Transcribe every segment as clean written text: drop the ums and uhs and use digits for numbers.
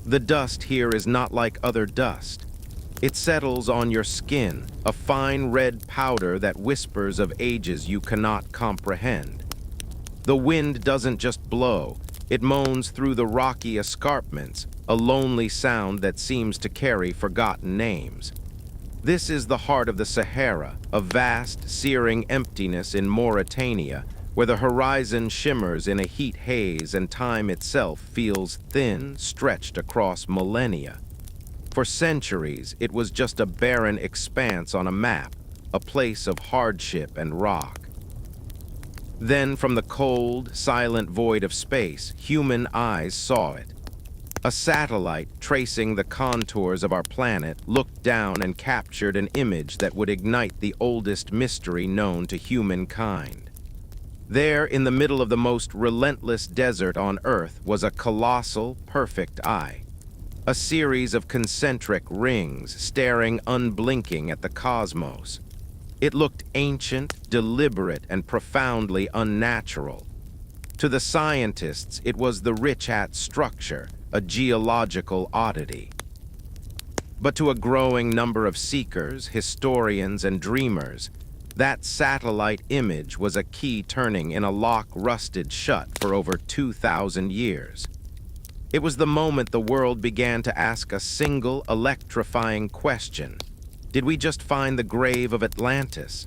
The dust here is not like other dust. It settles on your skin, a fine red powder that whispers of ages you cannot comprehend. The wind doesn't just blow, it moans through the rocky escarpments, a lonely sound that seems to carry forgotten names. This is the heart of the Sahara, a vast, searing emptiness in Mauritania, where the horizon shimmers in a heat haze and time itself feels thin, stretched across millennia. For centuries, it was just a barren expanse on a map, a place of hardship and rock. Then, from the cold, silent void of space, human eyes saw it. A satellite tracing the contours of our planet looked down and captured an image that would ignite the oldest mystery known to humankind. There, in the middle of the most relentless desert on Earth, was a colossal, perfect eye. A series of concentric rings staring unblinking at the cosmos. It looked ancient, deliberate, and profoundly unnatural. To the scientists, it was the Richat structure, a geological oddity. But to a growing number of seekers, historians, and dreamers, that satellite image was a key turning in a lock rusted shut for over 2,000 years. It was the moment the world began to ask a single electrifying question. Did we just find the grave of Atlantis?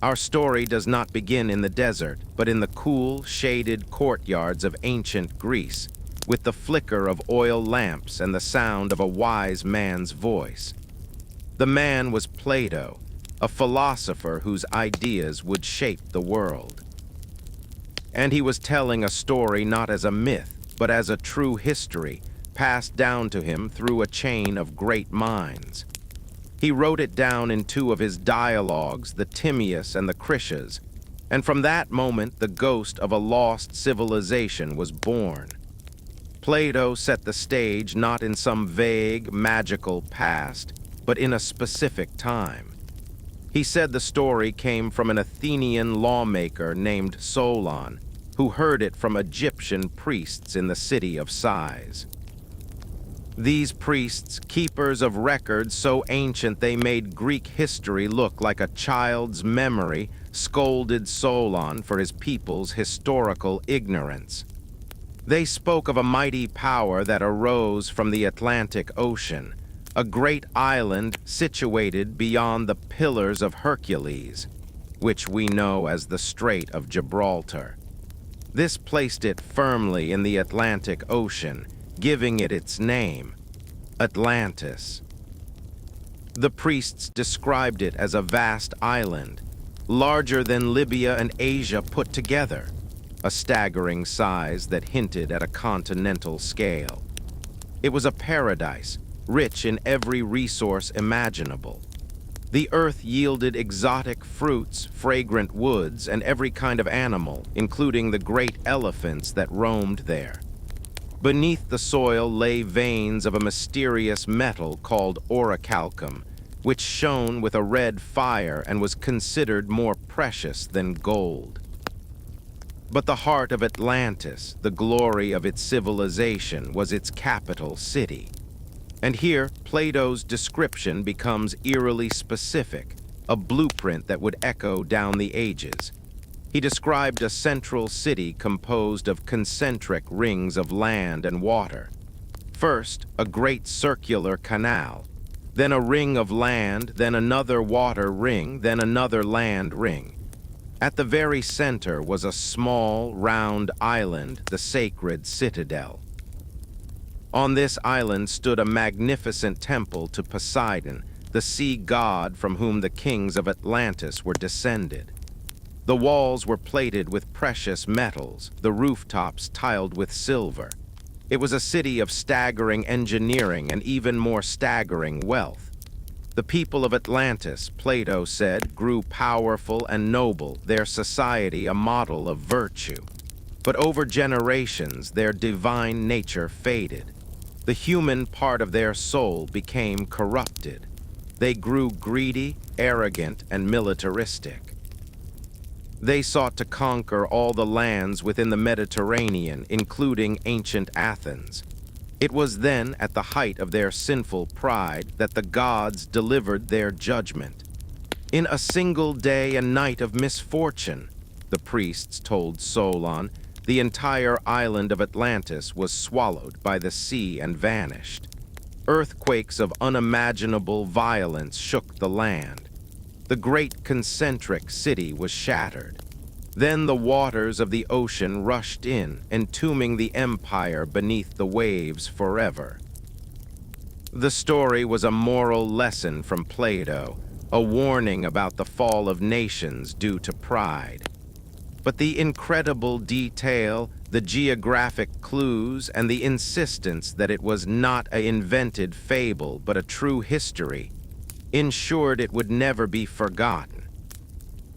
Our story does not begin in the desert, but in the cool, shaded courtyards of ancient Greece, with the flicker of oil lamps and the sound of a wise man's voice. The man was Plato, a philosopher whose ideas would shape the world. And he was telling a story not as a myth, but as a true history, passed down to him through a chain of great minds. He wrote it down in two of his dialogues, the Timaeus and the Critias, and from that moment the ghost of a lost civilization was born. Plato set the stage not in some vague, magical past, but in a specific time. He said the story came from an Athenian lawmaker named Solon, who heard it from Egyptian priests in the city of Sais. These priests, keepers of records so ancient they made Greek history look like a child's memory, scolded Solon for his people's historical ignorance. They spoke of a mighty power that arose from the Atlantic Ocean, a great island situated beyond the Pillars of Hercules, which we know as the Strait of Gibraltar. This placed it firmly in the Atlantic Ocean, giving it its name, Atlantis. The priests described it as a vast island, larger than Libya and Asia put together, a staggering size that hinted at a continental scale. It was a paradise, rich in every resource imaginable. The earth yielded exotic fruits, fragrant woods, and every kind of animal, including the great elephants that roamed there. Beneath the soil lay veins of a mysterious metal called orichalcum, which shone with a red fire and was considered more precious than gold. But the heart of Atlantis, the glory of its civilization, was its capital city. And here, Plato's description becomes eerily specific, a blueprint that would echo down the ages. He described a central city composed of concentric rings of land and water. First, a great circular canal, then a ring of land, then another water ring, then another land ring. At the very center was a small, round island, the sacred citadel. On this island stood a magnificent temple to Poseidon, the sea god from whom the kings of Atlantis were descended. The walls were plated with precious metals, the rooftops tiled with silver. It was a city of staggering engineering and even more staggering wealth. The people of Atlantis, Plato said, grew powerful and noble, their society a model of virtue. But over generations, their divine nature faded. The human part of their soul became corrupted. They grew greedy, arrogant, and militaristic. They sought to conquer all the lands within the Mediterranean, including ancient Athens. It was then, at the height of their sinful pride, that the gods delivered their judgment. In a single day and night of misfortune, the priests told Solon, the entire island of Atlantis was swallowed by the sea and vanished. Earthquakes of unimaginable violence shook the land. The great concentric city was shattered. Then the waters of the ocean rushed in, entombing the empire beneath the waves forever. The story was a moral lesson from Plato, a warning about the fall of nations due to pride. But the incredible detail, the geographic clues, and the insistence that it was not an invented fable but a true history ensured it would never be forgotten.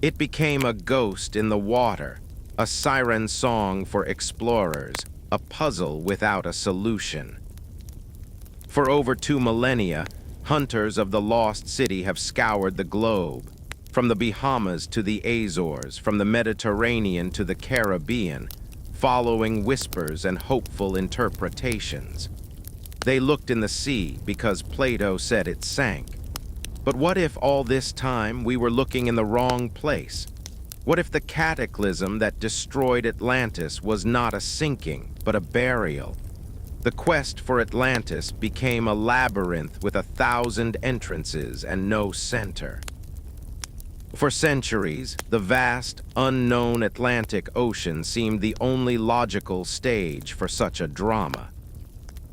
It became a ghost in the water, a siren song for explorers, a puzzle without a solution. For over 2 millennia, hunters of the lost city have scoured the globe, from the Bahamas to the Azores, from the Mediterranean to the Caribbean, following whispers and hopeful interpretations. They looked in the sea because Plato said it sank. But what if all this time we were looking in the wrong place? What if the cataclysm that destroyed Atlantis was not a sinking, but a burial? The quest for Atlantis became a labyrinth with 1,000 entrances and no center. For centuries, the vast, unknown Atlantic Ocean seemed the only logical stage for such a drama.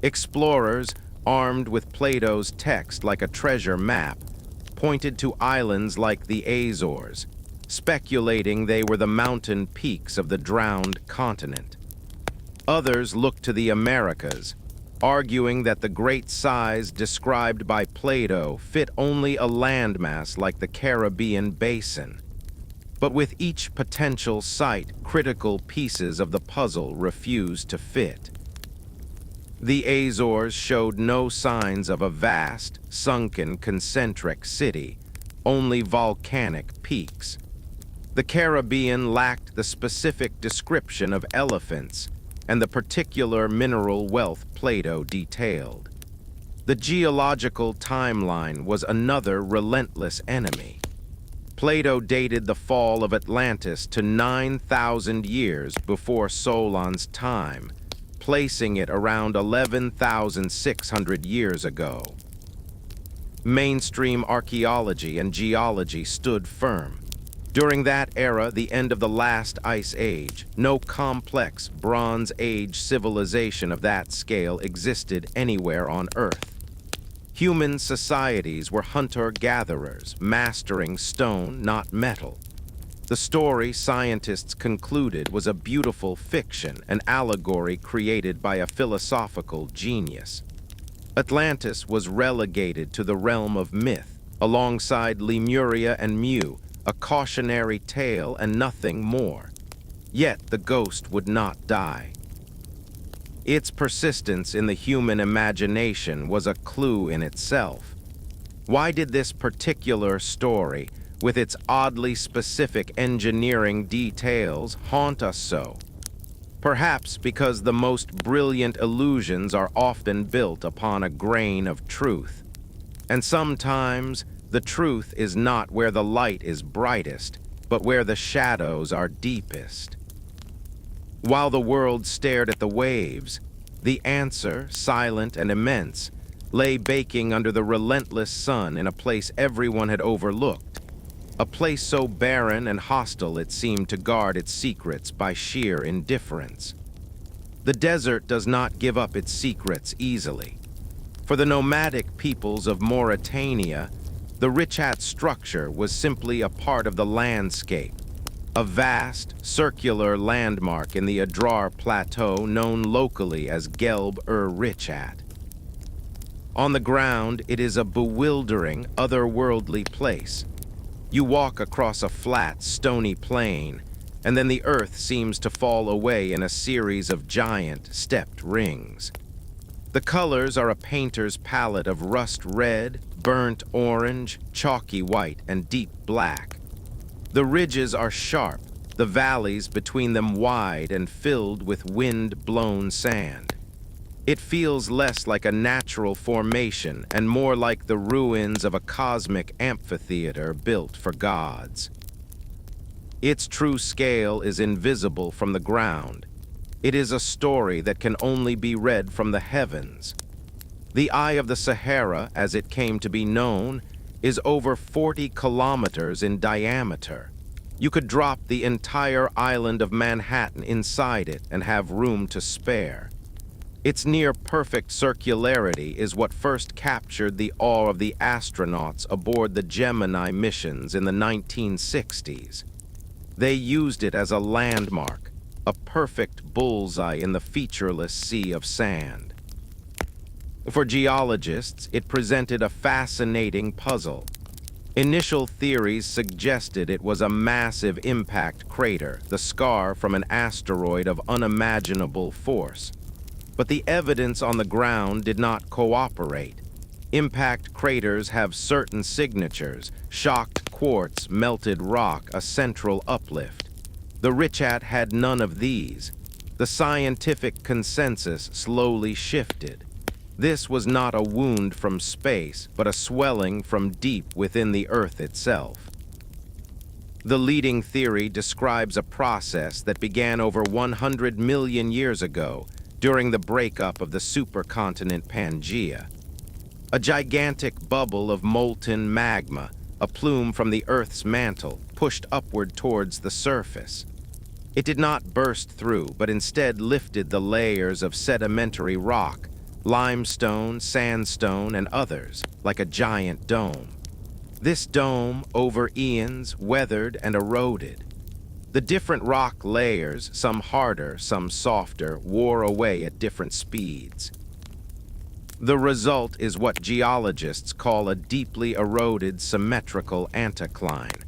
Explorers, armed with Plato's text like a treasure map, pointed to islands like the Azores, speculating they were the mountain peaks of the drowned continent. Others looked to the Americas, arguing that the great size described by Plato fit only a landmass like the Caribbean basin. But with each potential site, critical pieces of the puzzle refused to fit. The Azores showed no signs of a vast, sunken, concentric city, only volcanic peaks. The Caribbean lacked the specific description of elephants and the particular mineral wealth Plato detailed. The geological timeline was another relentless enemy. Plato dated the fall of Atlantis to 9,000 years before Solon's time, placing it around 11,600 years ago. Mainstream archaeology and geology stood firm. During that era, the end of the last ice age, no complex Bronze Age civilization of that scale existed anywhere on Earth. Human societies were hunter-gatherers, mastering stone, not metal. The story, scientists concluded, was a beautiful fiction, an allegory created by a philosophical genius. Atlantis was relegated to the realm of myth, alongside Lemuria and Mu, a cautionary tale and nothing more. Yet the ghost would not die. Its persistence in the human imagination was a clue in itself. Why did this particular story, with its oddly specific engineering details, haunt us so? Perhaps because the most brilliant illusions are often built upon a grain of truth. And sometimes the truth is not where the light is brightest, but where the shadows are deepest. While the world stared at the waves, the answer, silent and immense, lay baking under the relentless sun in a place everyone had overlooked. A place so barren and hostile it seemed to guard its secrets by sheer indifference. The desert does not give up its secrets easily. For the nomadic peoples of Mauritania, the Richat structure was simply a part of the landscape, a vast, circular landmark in the Adrar Plateau known locally as Gelb-ur-Richat. On the ground, it is a bewildering, otherworldly place. You walk across a flat, stony plain, and then the earth seems to fall away in a series of giant, stepped rings. The colors are a painter's palette of rust red, burnt orange, chalky white, and deep black. The ridges are sharp, the valleys between them wide and filled with wind-blown sand. It feels less like a natural formation and more like the ruins of a cosmic amphitheater built for gods. Its true scale is invisible from the ground. It is a story that can only be read from the heavens. The Eye of the Sahara, as it came to be known, is over 40 kilometers in diameter. You could drop the entire island of Manhattan inside it and have room to spare. Its near-perfect circularity is what first captured the awe of the astronauts aboard the Gemini missions in the 1960s. They used it as a landmark, a perfect bullseye in the featureless sea of sand. For geologists, it presented a fascinating puzzle. Initial theories suggested it was a massive impact crater, the scar from an asteroid of unimaginable force. But the evidence on the ground did not cooperate. Impact craters have certain signatures: shocked quartz, melted rock, a central uplift. The Richat had none of these. The scientific consensus slowly shifted. This was not a wound from space, but a swelling from deep within the Earth itself. The leading theory describes a process that began over 100 million years ago, during the breakup of the supercontinent Pangaea. A gigantic bubble of molten magma, a plume from the Earth's mantle, pushed upward towards the surface. It did not burst through, but instead lifted the layers of sedimentary rock, limestone, sandstone, and others, like a giant dome. This dome, over eons, weathered and eroded. The different rock layers, some harder, some softer, wore away at different speeds. The result is what geologists call a deeply eroded symmetrical anticline.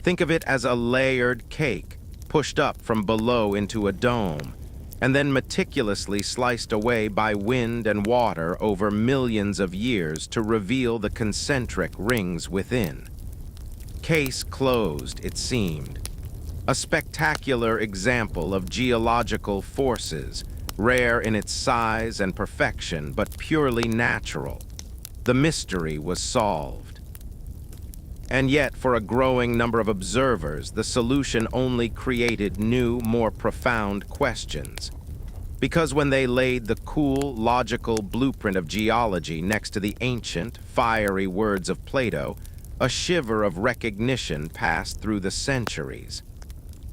Think of it as a layered cake, pushed up from below into a dome, and then meticulously sliced away by wind and water over millions of years to reveal the concentric rings within. Case closed, it seemed. A spectacular example of geological forces, rare in its size and perfection, but purely natural. The mystery was solved. And yet, for a growing number of observers, the solution only created new, more profound questions. Because when they laid the cool, logical blueprint of geology next to the ancient, fiery words of Plato, a shiver of recognition passed through the centuries.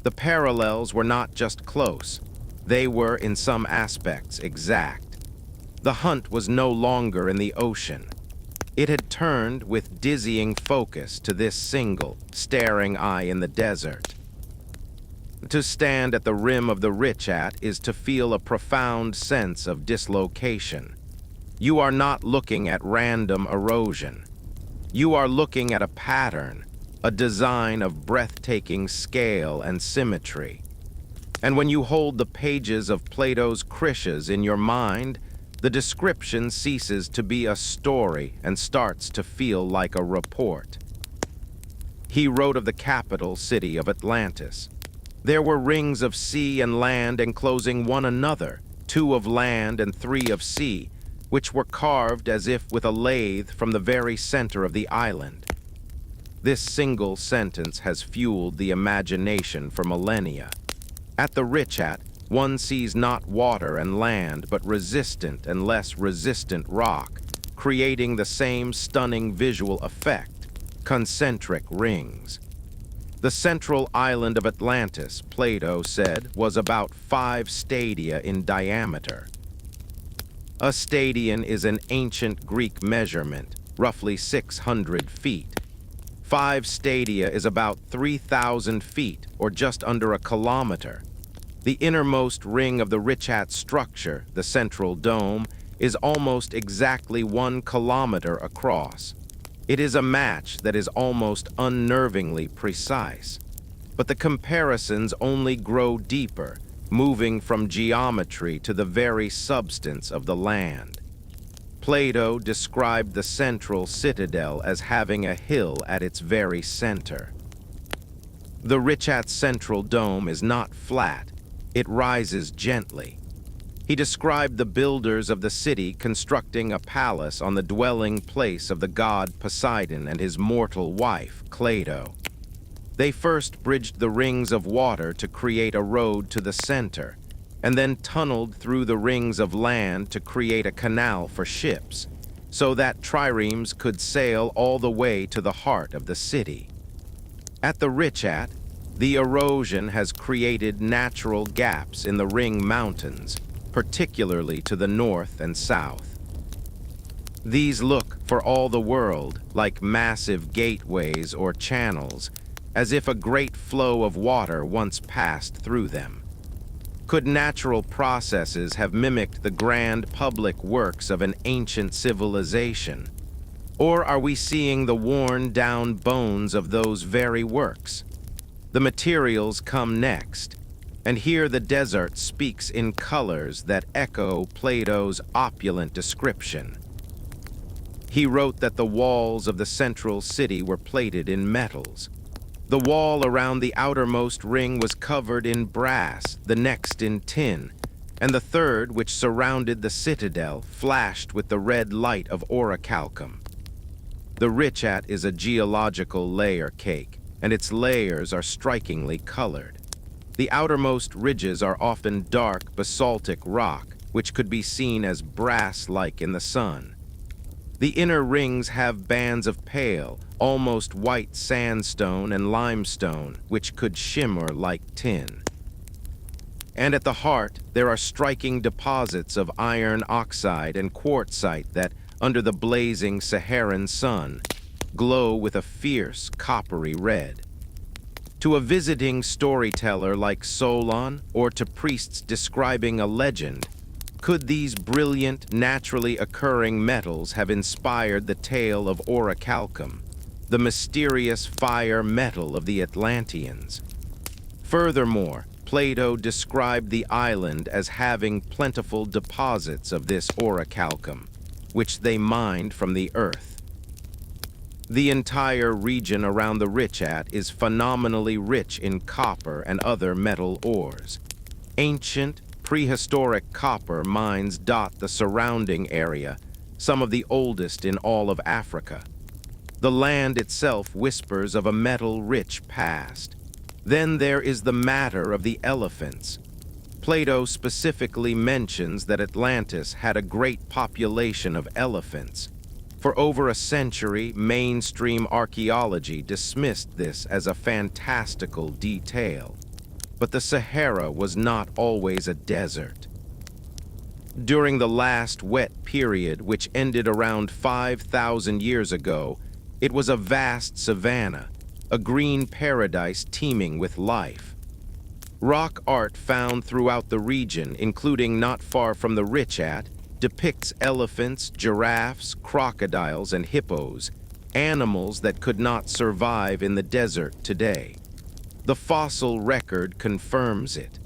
The parallels were not just close, they were, in some aspects, exact. The hunt was no longer in the ocean. It had turned with dizzying focus to this single, staring eye in the desert. To stand at the rim of the Richat is to feel a profound sense of dislocation. You are not looking at random erosion. You are looking at a pattern, a design of breathtaking scale and symmetry. And when you hold the pages of Plato's Critias in your mind, the description ceases to be a story and starts to feel like a report. He wrote of the capital city of Atlantis. There were rings of sea and land enclosing one another, 2 of land and 3 of sea, which were carved as if with a lathe from the very center of the island. This single sentence has fueled the imagination for millennia. At the Richat, one sees not water and land, but resistant and less resistant rock, creating the same stunning visual effect: concentric rings. The central island of Atlantis, Plato said, was about 5 stadia in diameter. A stadion is an ancient Greek measurement, roughly 600 feet. 5 stadia is about 3,000 feet, or just under a kilometer. The innermost ring of the Richat structure, the central dome, is almost exactly 1 kilometer across. It is a match that is almost unnervingly precise. But the comparisons only grow deeper, moving from geometry to the very substance of the land. Plato described the central citadel as having a hill at its very center. The Richat's central dome is not flat, it rises gently. He described the builders of the city constructing a palace on the dwelling place of the god Poseidon and his mortal wife, Plato. They first bridged the rings of water to create a road to the center, and then tunneled through the rings of land to create a canal for ships, so that triremes could sail all the way to the heart of the city. At the Richat, the erosion has created natural gaps in the ring mountains, particularly to the north and south. These look, for all the world, like massive gateways or channels, as if a great flow of water once passed through them. Could natural processes have mimicked the grand public works of an ancient civilization? Or are we seeing the worn-down bones of those very works? The materials come next, and here the desert speaks in colors that echo Plato's opulent description. He wrote that the walls of the central city were plated in metals. The wall around the outermost ring was covered in brass, the next in tin, and the third, which surrounded the citadel, flashed with the red light of orichalcum. The Richat is a geological layer cake, and its layers are strikingly colored. The outermost ridges are often dark basaltic rock, which could be seen as brass-like in the sun. The inner rings have bands of pale, almost white sandstone and limestone, which could shimmer like tin. And at the heart, there are striking deposits of iron oxide and quartzite that, under the blazing Saharan sun, glow with a fierce coppery red. To a visiting storyteller like Solon, or to priests describing a legend, could these brilliant, naturally occurring metals have inspired the tale of orichalcum, the mysterious fire metal of the Atlanteans? Furthermore, Plato described the island as having plentiful deposits of this orichalcum, which they mined from the earth. The entire region around the Richat is phenomenally rich in copper and other metal ores. Ancient, prehistoric copper mines dot the surrounding area, some of the oldest in all of Africa. The land itself whispers of a metal-rich past. Then there is the matter of the elephants. Plato specifically mentions that Atlantis had a great population of elephants. For over a century, mainstream archaeology dismissed this as a fantastical detail. But the Sahara was not always a desert. During the last wet period, which ended around 5,000 years ago, it was a vast savanna, a green paradise teeming with life. Rock art found throughout the region, including not far from the Richat, depicts elephants, giraffes, crocodiles, and hippos, animals that could not survive in the desert today. The fossil record confirms it.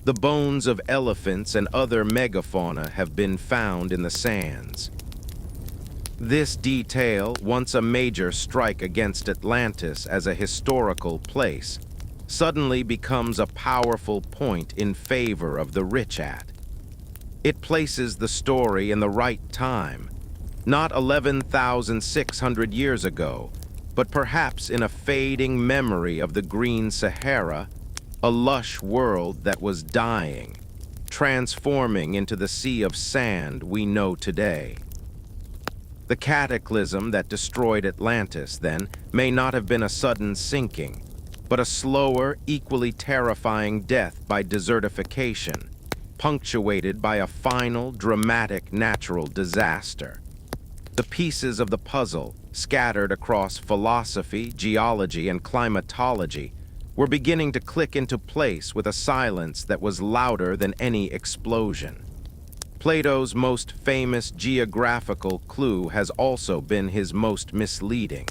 The bones of elephants and other megafauna have been found in the sands. This detail, once a major strike against Atlantis as a historical place, suddenly becomes a powerful point in favor of the Richat. It places the story in the right time, not 11,600 years ago, but perhaps in a fading memory of the green Sahara, a lush world that was dying, transforming into the sea of sand we know today. The cataclysm that destroyed Atlantis, then, may not have been a sudden sinking, but a slower, equally terrifying death by desertification, punctuated by a final, dramatic natural disaster. The pieces of the puzzle, scattered across philosophy, geology, and climatology, were beginning to click into place with a silence that was louder than any explosion. Plato's most famous geographical clue has also been his most misleading.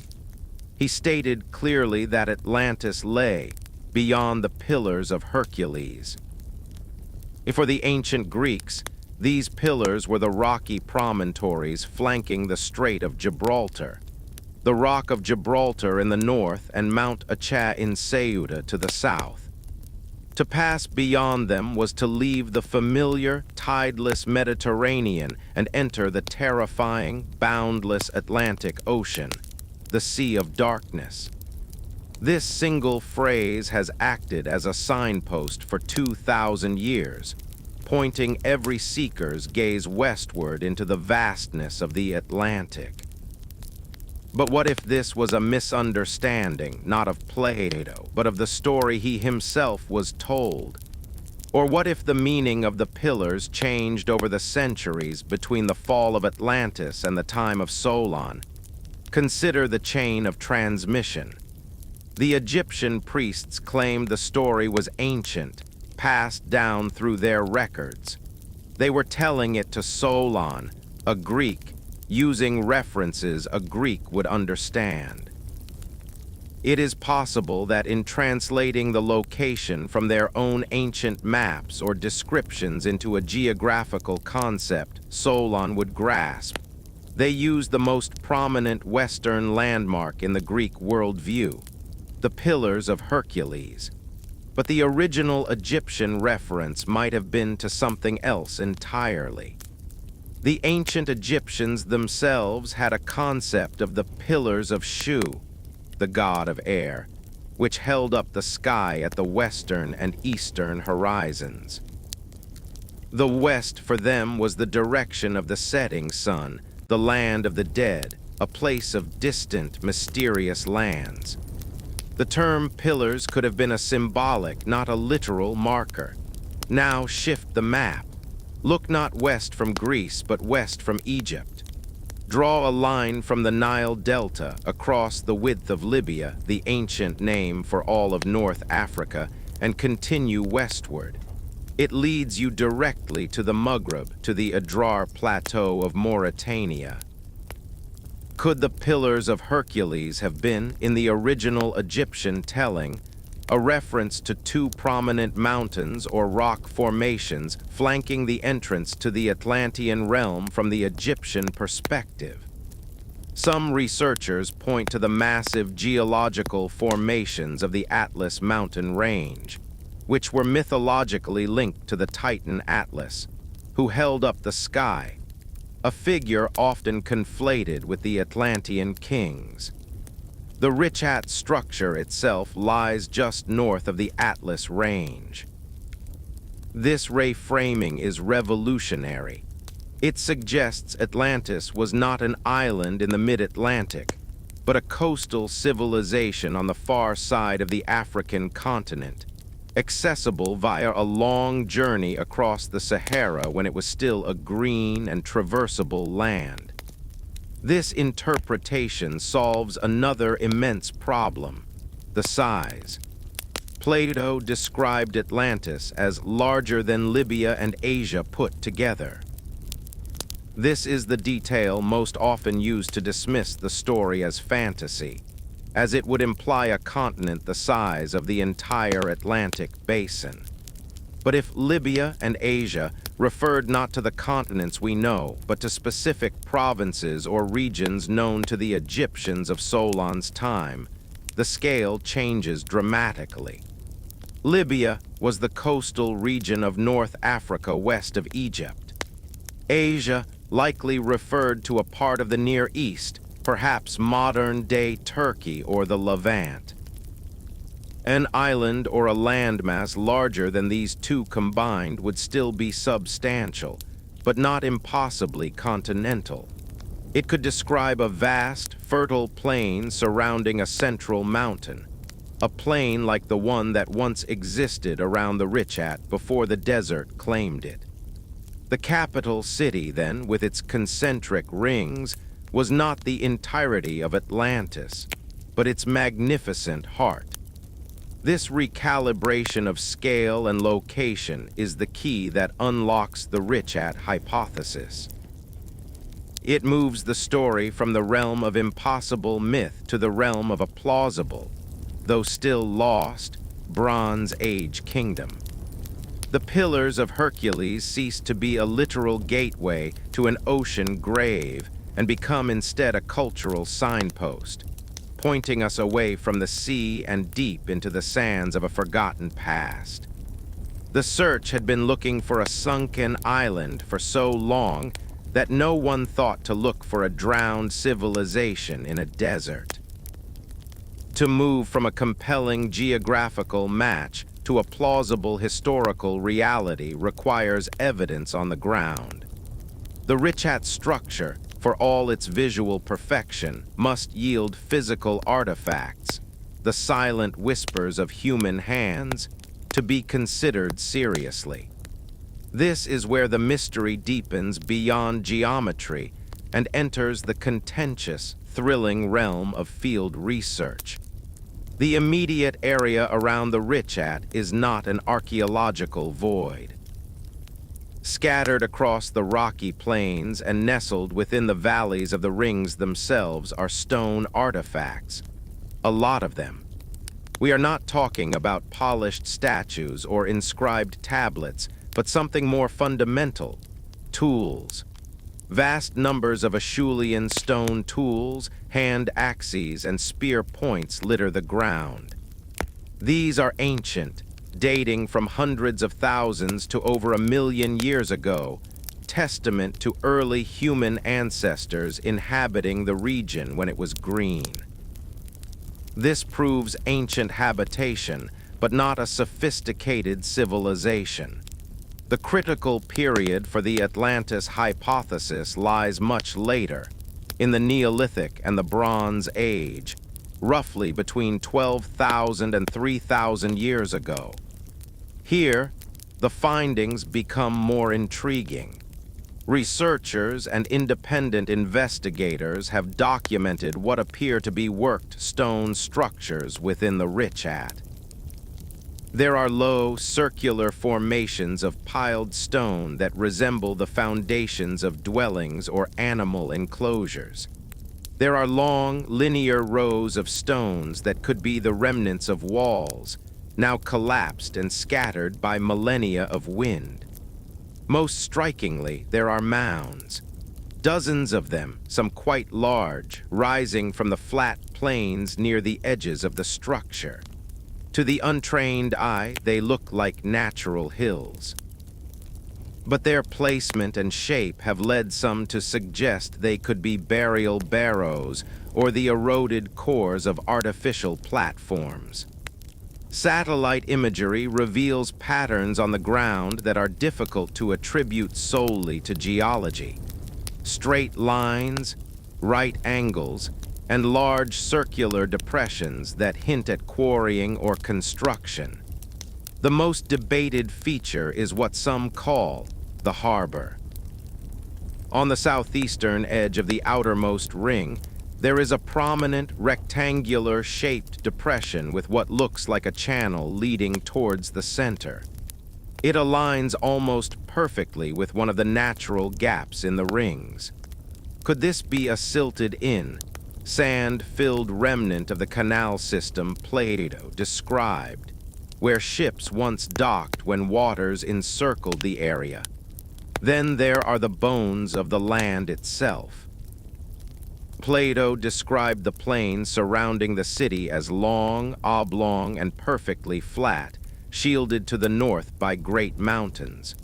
He stated clearly that Atlantis lay beyond the Pillars of Hercules. For the ancient Greeks, these pillars were the rocky promontories flanking the Strait of Gibraltar, the Rock of Gibraltar in the north and Mount Acha in Ceuta to the south. To pass beyond them was to leave the familiar, tideless Mediterranean and enter the terrifying, boundless Atlantic Ocean, the Sea of Darkness. This single phrase has acted as a signpost for 2,000 years, pointing every seeker's gaze westward into the vastness of the Atlantic. But what if this was a misunderstanding, not of Plato, but of the story he himself was told? Or what if the meaning of the pillars changed over the centuries between the fall of Atlantis and the time of Solon? Consider the chain of transmission. The Egyptian priests claimed the story was ancient, passed down through their records. They were telling it to Solon, a Greek, using references a Greek would understand. It is possible that in translating the location from their own ancient maps or descriptions into a geographical concept Solon would grasp, they used the most prominent Western landmark in the Greek worldview, the Pillars of Hercules. But the original Egyptian reference might have been to something else entirely. The ancient Egyptians themselves had a concept of the Pillars of Shu, the god of air, which held up the sky at the western and eastern horizons. The west for them was the direction of the setting sun, the land of the dead, a place of distant, mysterious lands. The term pillars could have been a symbolic, not a literal marker. Now shift the map. Look not west from Greece, but west from Egypt. Draw a line from the Nile Delta across the width of Libya, the ancient name for all of North Africa, and continue westward. It leads you directly to the Maghreb, to the Adrar Plateau of Mauritania. Could the Pillars of Hercules have been, in the original Egyptian telling, a reference to two prominent mountains or rock formations flanking the entrance to the Atlantean realm from the Egyptian perspective? Some researchers point to the massive geological formations of the Atlas mountain range, which were mythologically linked to the Titan Atlas, who held up the sky, a figure often conflated with the Atlantean kings. The Richat structure itself lies just north of the Atlas Range. This reframing is revolutionary. It suggests Atlantis was not an island in the mid-Atlantic, but a coastal civilization on the far side of the African continent, accessible via a long journey across the Sahara when it was still a green and traversable land. This interpretation solves another immense problem: the size. Plato described Atlantis as larger than Libya and Asia put together. This is the detail most often used to dismiss the story as fantasy, as it would imply a continent the size of the entire Atlantic basin. But if Libya and Asia referred not to the continents we know, but to specific provinces or regions known to the Egyptians of Solon's time, the scale changes dramatically. Libya was the coastal region of North Africa west of Egypt. Asia likely referred to a part of the Near East, perhaps modern-day Turkey or the Levant. An island or a landmass larger than these two combined would still be substantial, but not impossibly continental. It could describe a vast, fertile plain surrounding a central mountain, a plain like the one that once existed around the Richat before the desert claimed it. The capital city, then, with its concentric rings, was not the entirety of Atlantis, but its magnificent heart. This recalibration of scale and location is the key that unlocks the Richat hypothesis. It moves the story from the realm of impossible myth to the realm of a plausible, though still lost, Bronze Age kingdom. The Pillars of Hercules cease to be a literal gateway to an ocean grave and become instead a cultural signpost, pointing us away from the sea and deep into the sands of a forgotten past. The search had been looking for a sunken island for so long that no one thought to look for a drowned civilization in a desert. To move from a compelling geographical match to a plausible historical reality requires evidence on the ground. The Richat structure, for all its visual perfection, must yield physical artifacts, the silent whispers of human hands, to be considered seriously. This is where the mystery deepens beyond geometry and enters the contentious, thrilling realm of field research. The immediate area around the Richat is not an archaeological void. Scattered across the rocky plains and nestled within the valleys of the rings themselves are stone artifacts, a lot of them. We are not talking about polished statues or inscribed tablets, but something more fundamental: tools. Vast numbers of Acheulean stone tools, hand axes, and spear points litter the ground. These are ancient, dating from hundreds of thousands to over 1,000,000 years ago, testament to early human ancestors inhabiting the region when it was green. This proves ancient habitation, but not a sophisticated civilization. The critical period for the Atlantis hypothesis lies much later, in the Neolithic and the Bronze Age, roughly between 12,000 and 3,000 years ago. Here, the findings become more intriguing. Researchers and independent investigators have documented what appear to be worked stone structures within the Richat. There are low, circular formations of piled stone that resemble the foundations of dwellings or animal enclosures. There are long, linear rows of stones that could be the remnants of walls, now collapsed and scattered by millennia of wind. Most strikingly, there are mounds. Dozens of them, some quite large, rising from the flat plains near the edges of the structure. To the untrained eye, they look like natural hills. But their placement and shape have led some to suggest they could be burial barrows or the eroded cores of artificial platforms. Satellite imagery reveals patterns on the ground that are difficult to attribute solely to geology. Straight lines, right angles, and large circular depressions that hint at quarrying or construction. The most debated feature is what some call the harbor. On the southeastern edge of the outermost ring, there is a prominent rectangular-shaped depression with what looks like a channel leading towards the center. It aligns almost perfectly with one of the natural gaps in the rings. Could this be a silted inn, sand-filled remnant of the canal system Plato described, where ships once docked when waters encircled the area? Then there are the bones of the land itself. Plato described the plain surrounding the city as long, oblong, and perfectly flat, shielded to the north by great mountains.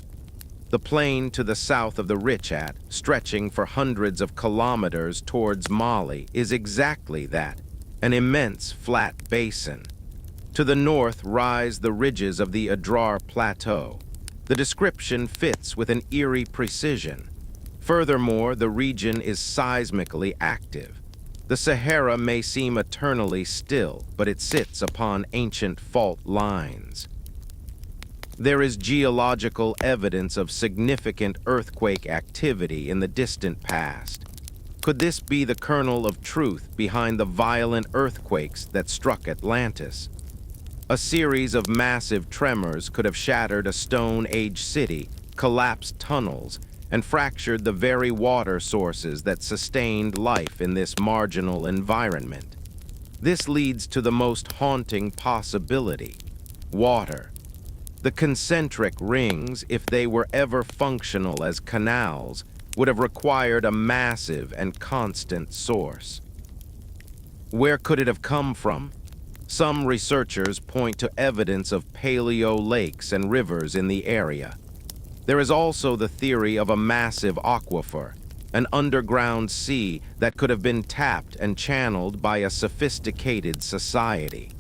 The plain to the south of the Richat, stretching for hundreds of kilometers towards Mali, is exactly that, an immense flat basin. To the north rise the ridges of the Adrar Plateau. The description fits with an eerie precision. Furthermore, the region is seismically active. The Sahara may seem eternally still, but it sits upon ancient fault lines. There is geological evidence of significant earthquake activity in the distant past. Could this be the kernel of truth behind the violent earthquakes that struck Atlantis? A series of massive tremors could have shattered a Stone Age city, collapsed tunnels, and fractured the very water sources that sustained life in this marginal environment. This leads to the most haunting possibility: water. The concentric rings, if they were ever functional as canals, would have required a massive and constant source. Where could it have come from? Some researchers point to evidence of paleo lakes and rivers in the area. There is also the theory of a massive aquifer, an underground sea that could have been tapped and channeled by a sophisticated society.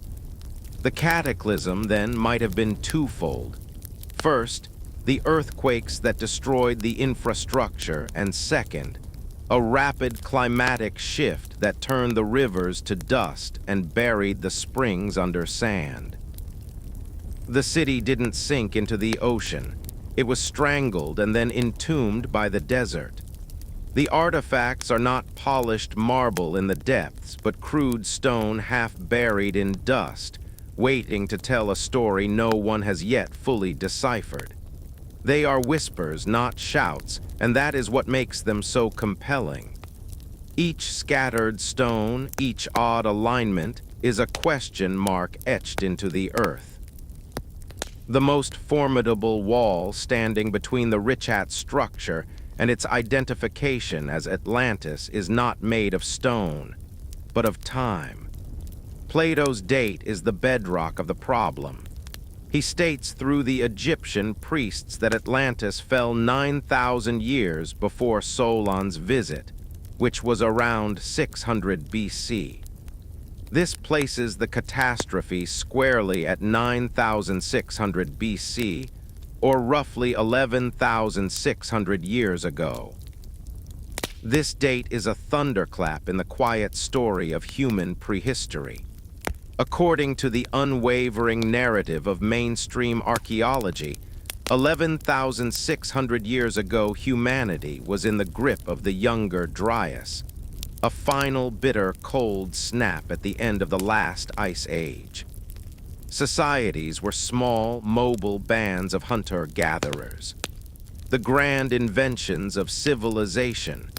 The cataclysm, then, might have been twofold. First, the earthquakes that destroyed the infrastructure, and second, a rapid climatic shift that turned the rivers to dust and buried the springs under sand. The city didn't sink into the ocean. It was strangled and then entombed by the desert. The artifacts are not polished marble in the depths, but crude stone half buried in dust, waiting to tell a story no one has yet fully deciphered. They are whispers, not shouts, and that is what makes them so compelling. Each scattered stone, each odd alignment, is a question mark etched into the earth. The most formidable wall standing between the Richat structure and its identification as Atlantis is not made of stone, but of time. Plato's date is the bedrock of the problem. He states through the Egyptian priests that Atlantis fell 9,000 years before Solon's visit, which was around 600 BC. This places the catastrophe squarely at 9,600 BC, or roughly 11,600 years ago. This date is a thunderclap in the quiet story of human prehistory. According to the unwavering narrative of mainstream archaeology, 11,600 years ago humanity was in the grip of the younger Dryas, a final bitter cold snap at the end of the last ice age. Societies were small, mobile bands of hunter-gatherers. The grand inventions of civilization,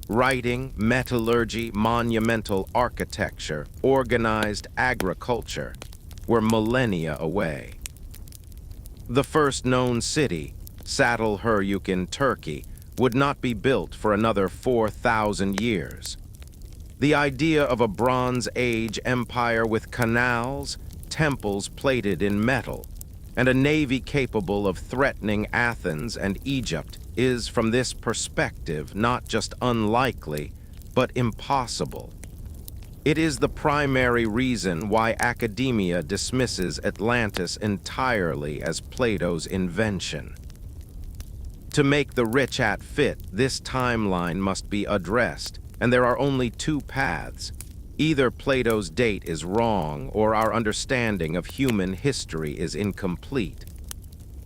writing, metallurgy, monumental architecture, organized agriculture, were millennia away. The first known city, Saddlehuruk in Turkey, would not be built for another 4,000 years. The idea of a Bronze Age empire with canals, temples plated in metal, and a navy capable of threatening Athens and Egypt is, from this perspective, not just unlikely, but impossible. It is the primary reason why academia dismisses Atlantis entirely as Plato's invention. To make the Richat fit, this timeline must be addressed, and there are only two paths. Either Plato's date is wrong, or our understanding of human history is incomplete.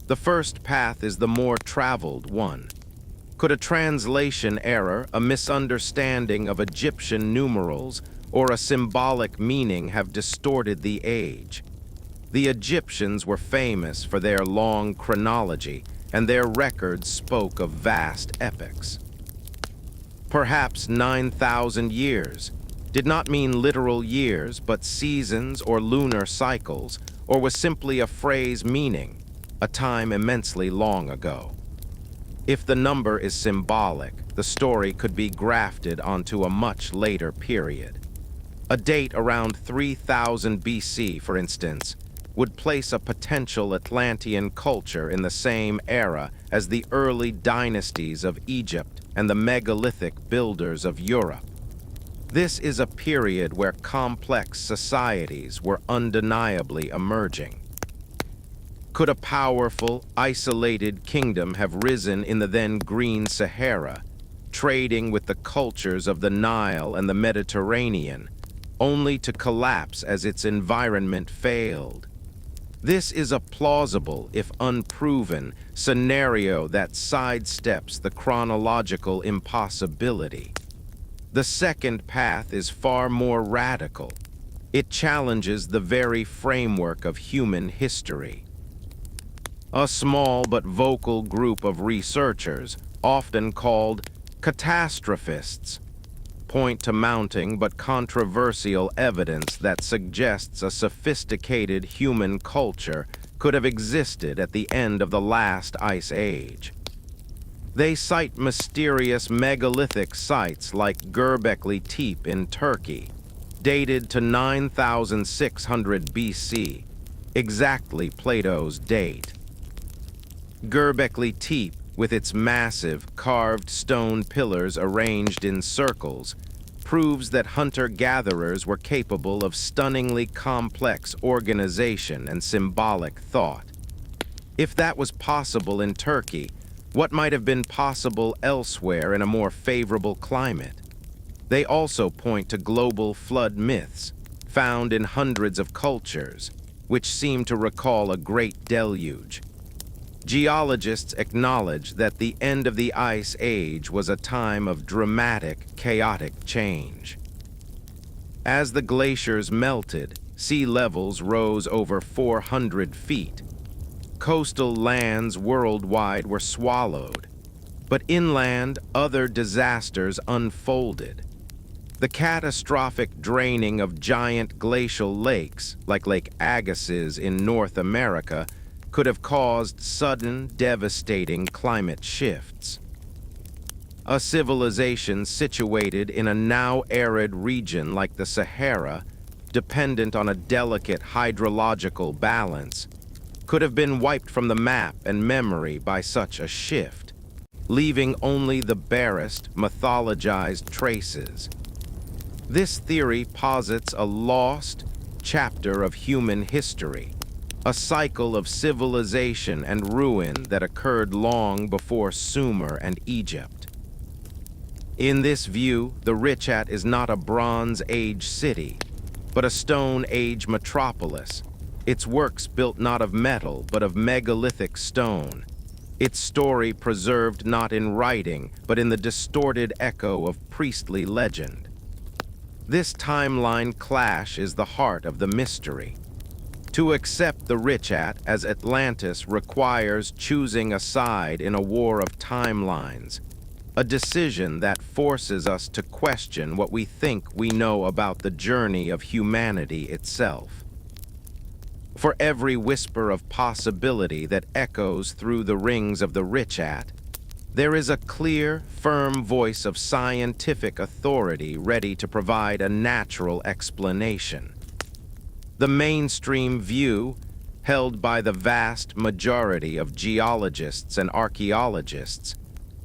The first path is the more traveled one. Could a translation error, a misunderstanding of Egyptian numerals, or a symbolic meaning have distorted the age? The Egyptians were famous for their long chronology, and their records spoke of vast epochs. Perhaps 9,000 years did not mean literal years, but seasons or lunar cycles, or was simply a phrase meaning a time immensely long ago. If the number is symbolic, the story could be grafted onto a much later period. A date around 3000 BC, for instance, would place a potential Atlantean culture in the same era as the early dynasties of Egypt and the megalithic builders of Europe. This is a period where complex societies were undeniably emerging. Could a powerful, isolated kingdom have risen in the then green Sahara, trading with the cultures of the Nile and the Mediterranean, only to collapse as its environment failed? This is a plausible, if unproven, scenario that sidesteps the chronological impossibility. The second path is far more radical. It challenges the very framework of human history. A small but vocal group of researchers, often called catastrophists, point to mounting but controversial evidence that suggests a sophisticated human culture could have existed at the end of the last ice age. They cite mysterious megalithic sites like Göbekli Tepe in Turkey, dated to 9600 BC, exactly Plato's date. Göbekli Tepe, with its massive, carved stone pillars arranged in circles, proves that hunter-gatherers were capable of stunningly complex organization and symbolic thought. If that was possible in Turkey, what might have been possible elsewhere in a more favorable climate? They also point to global flood myths, found in hundreds of cultures, which seem to recall a great deluge. Geologists acknowledge that the end of the Ice Age was a time of dramatic, chaotic change. As the glaciers melted, sea levels rose over 400 feet. Coastal lands worldwide were swallowed, but inland, other disasters unfolded. The catastrophic draining of giant glacial lakes, like Lake Agassiz in North America, could have caused sudden, devastating climate shifts. A civilization situated in a now arid region like the Sahara, dependent on a delicate hydrological balance, could have been wiped from the map and memory by such a shift, leaving only the barest, mythologized traces. This theory posits a lost chapter of human history, a cycle of civilization and ruin that occurred long before Sumer and Egypt. In this view, the Richat is not a Bronze Age city, but a Stone Age metropolis, its works built not of metal, but of megalithic stone, its story preserved not in writing, but in the distorted echo of priestly legend. This timeline clash is the heart of the mystery. To accept the Richat as Atlantis requires choosing a side in a war of timelines, a decision that forces us to question what we think we know about the journey of humanity itself. For every whisper of possibility that echoes through the rings of the Richat, there is a clear, firm voice of scientific authority ready to provide a natural explanation. The mainstream view, held by the vast majority of geologists and archaeologists,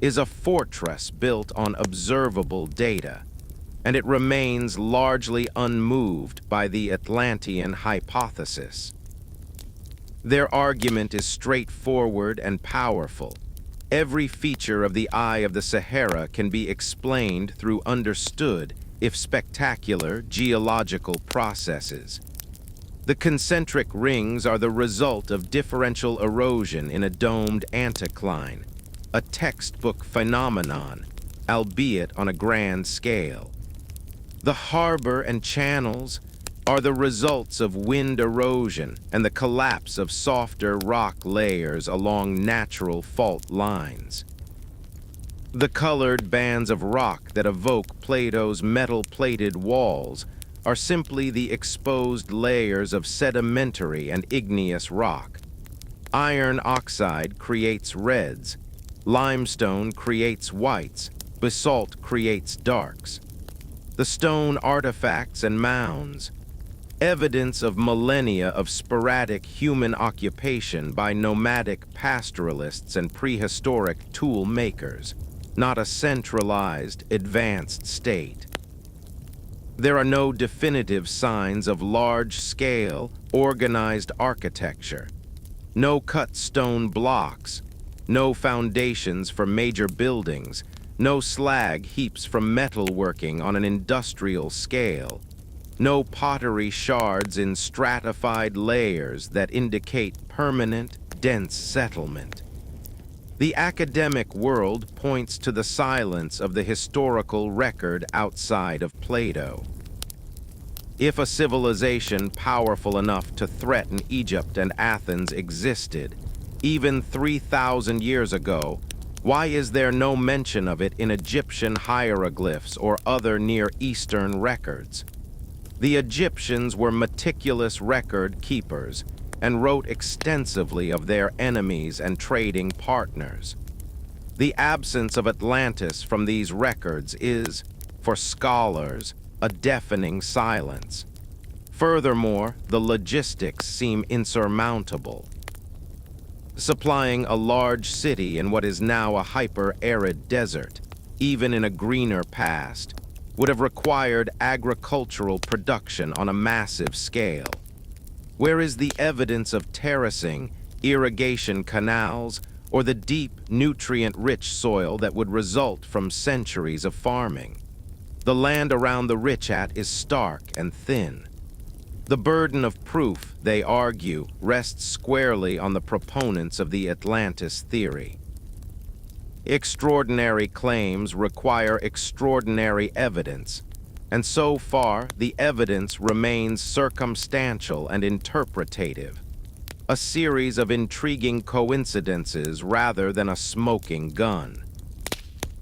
is a fortress built on observable data, and it remains largely unmoved by the Atlantean hypothesis. Their argument is straightforward and powerful. Every feature of the Eye of the Sahara can be explained through understood, if spectacular, geological processes. The concentric rings are the result of differential erosion in a domed anticline, a textbook phenomenon, albeit on a grand scale. The harbor and channels are the results of wind erosion and the collapse of softer rock layers along natural fault lines. The colored bands of rock that evoke Plato's metal-plated walls are simply the exposed layers of sedimentary and igneous rock. Iron oxide creates reds, limestone creates whites, basalt creates darks. The stone artifacts and mounds, evidence of millennia of sporadic human occupation by nomadic pastoralists and prehistoric tool makers, not a centralized, advanced state. There are no definitive signs of large-scale, organized architecture, no cut stone blocks, no foundations for major buildings, no slag heaps from metalworking on an industrial scale, no pottery shards in stratified layers that indicate permanent, dense settlement. The academic world points to the silence of the historical record outside of Plato. If a civilization powerful enough to threaten Egypt and Athens existed, even 3,000 years ago, why is there no mention of it in Egyptian hieroglyphs or other Near Eastern records? The Egyptians were meticulous record keepers and wrote extensively of their enemies and trading partners. The absence of Atlantis from these records is, for scholars, a deafening silence. Furthermore, the logistics seem insurmountable. Supplying a large city in what is now a hyper-arid desert, even in a greener past, would have required agricultural production on a massive scale. Where is the evidence of terracing, irrigation canals, or the deep, nutrient-rich soil that would result from centuries of farming? The land around the Richat is stark and thin. The burden of proof, they argue, rests squarely on the proponents of the Atlantis theory. Extraordinary claims require extraordinary evidence, and so far the evidence remains circumstantial and interpretative, a series of intriguing coincidences rather than a smoking gun.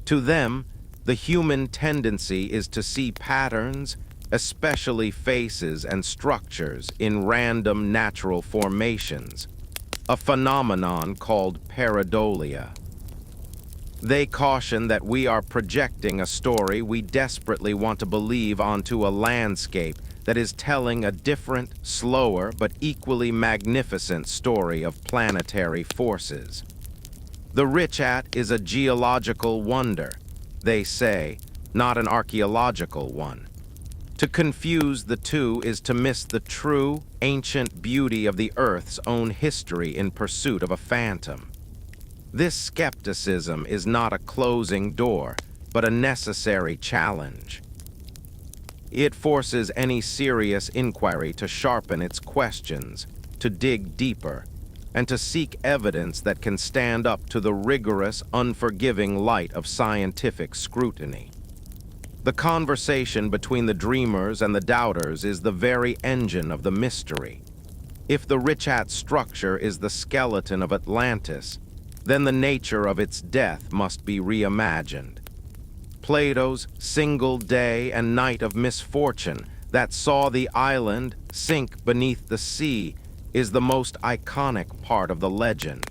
To them, the human tendency is to see patterns, especially faces and structures, in random natural formations, a phenomenon called pareidolia. They caution that we are projecting a story we desperately want to believe onto a landscape that is telling a different, slower, but equally magnificent story of planetary forces. The Richat is a geological wonder, they say, not an archaeological one. To confuse the two is to miss the true, ancient beauty of the Earth's own history in pursuit of a phantom. This skepticism is not a closing door, but a necessary challenge. It forces any serious inquiry to sharpen its questions, to dig deeper, and to seek evidence that can stand up to the rigorous, unforgiving light of scientific scrutiny. The conversation between the dreamers and the doubters is the very engine of the mystery. If the Richat structure is the skeleton of Atlantis, then the nature of its death must be reimagined. Plato's single day and night of misfortune that saw the island sink beneath the sea is the most iconic part of the legend.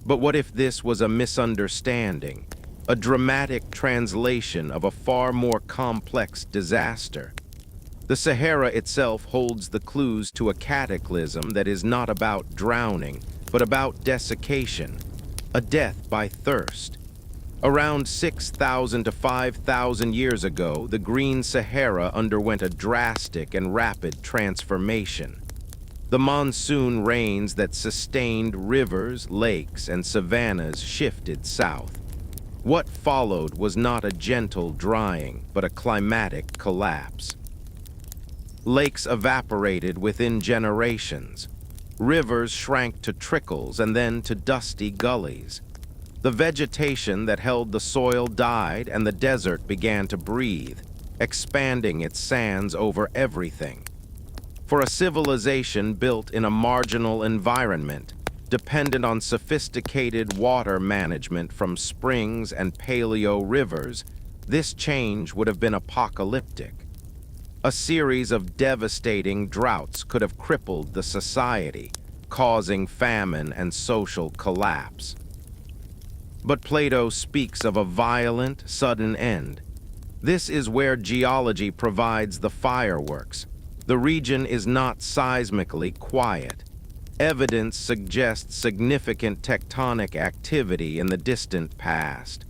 But what if this was a misunderstanding, a dramatic translation of a far more complex disaster? The Sahara itself holds the clues to a cataclysm that is not about drowning, but about desiccation, a death by thirst. Around 6,000 to 5,000 years ago, the Green Sahara underwent a drastic and rapid transformation. The monsoon rains that sustained rivers, lakes, and savannas shifted south. What followed was not a gentle drying, but a climatic collapse. Lakes evaporated within generations. Rivers shrank to trickles and then to dusty gullies. The vegetation that held the soil died and the desert began to breathe, expanding its sands over everything. For a civilization built in a marginal environment, dependent on sophisticated water management from springs and paleo rivers, this change would have been apocalyptic. A series of devastating droughts could have crippled the society, causing famine and social collapse. But Plato speaks of a violent, sudden end. This is where geology provides the fireworks. The region is not seismically quiet. Evidence suggests significant tectonic activity in the distant past.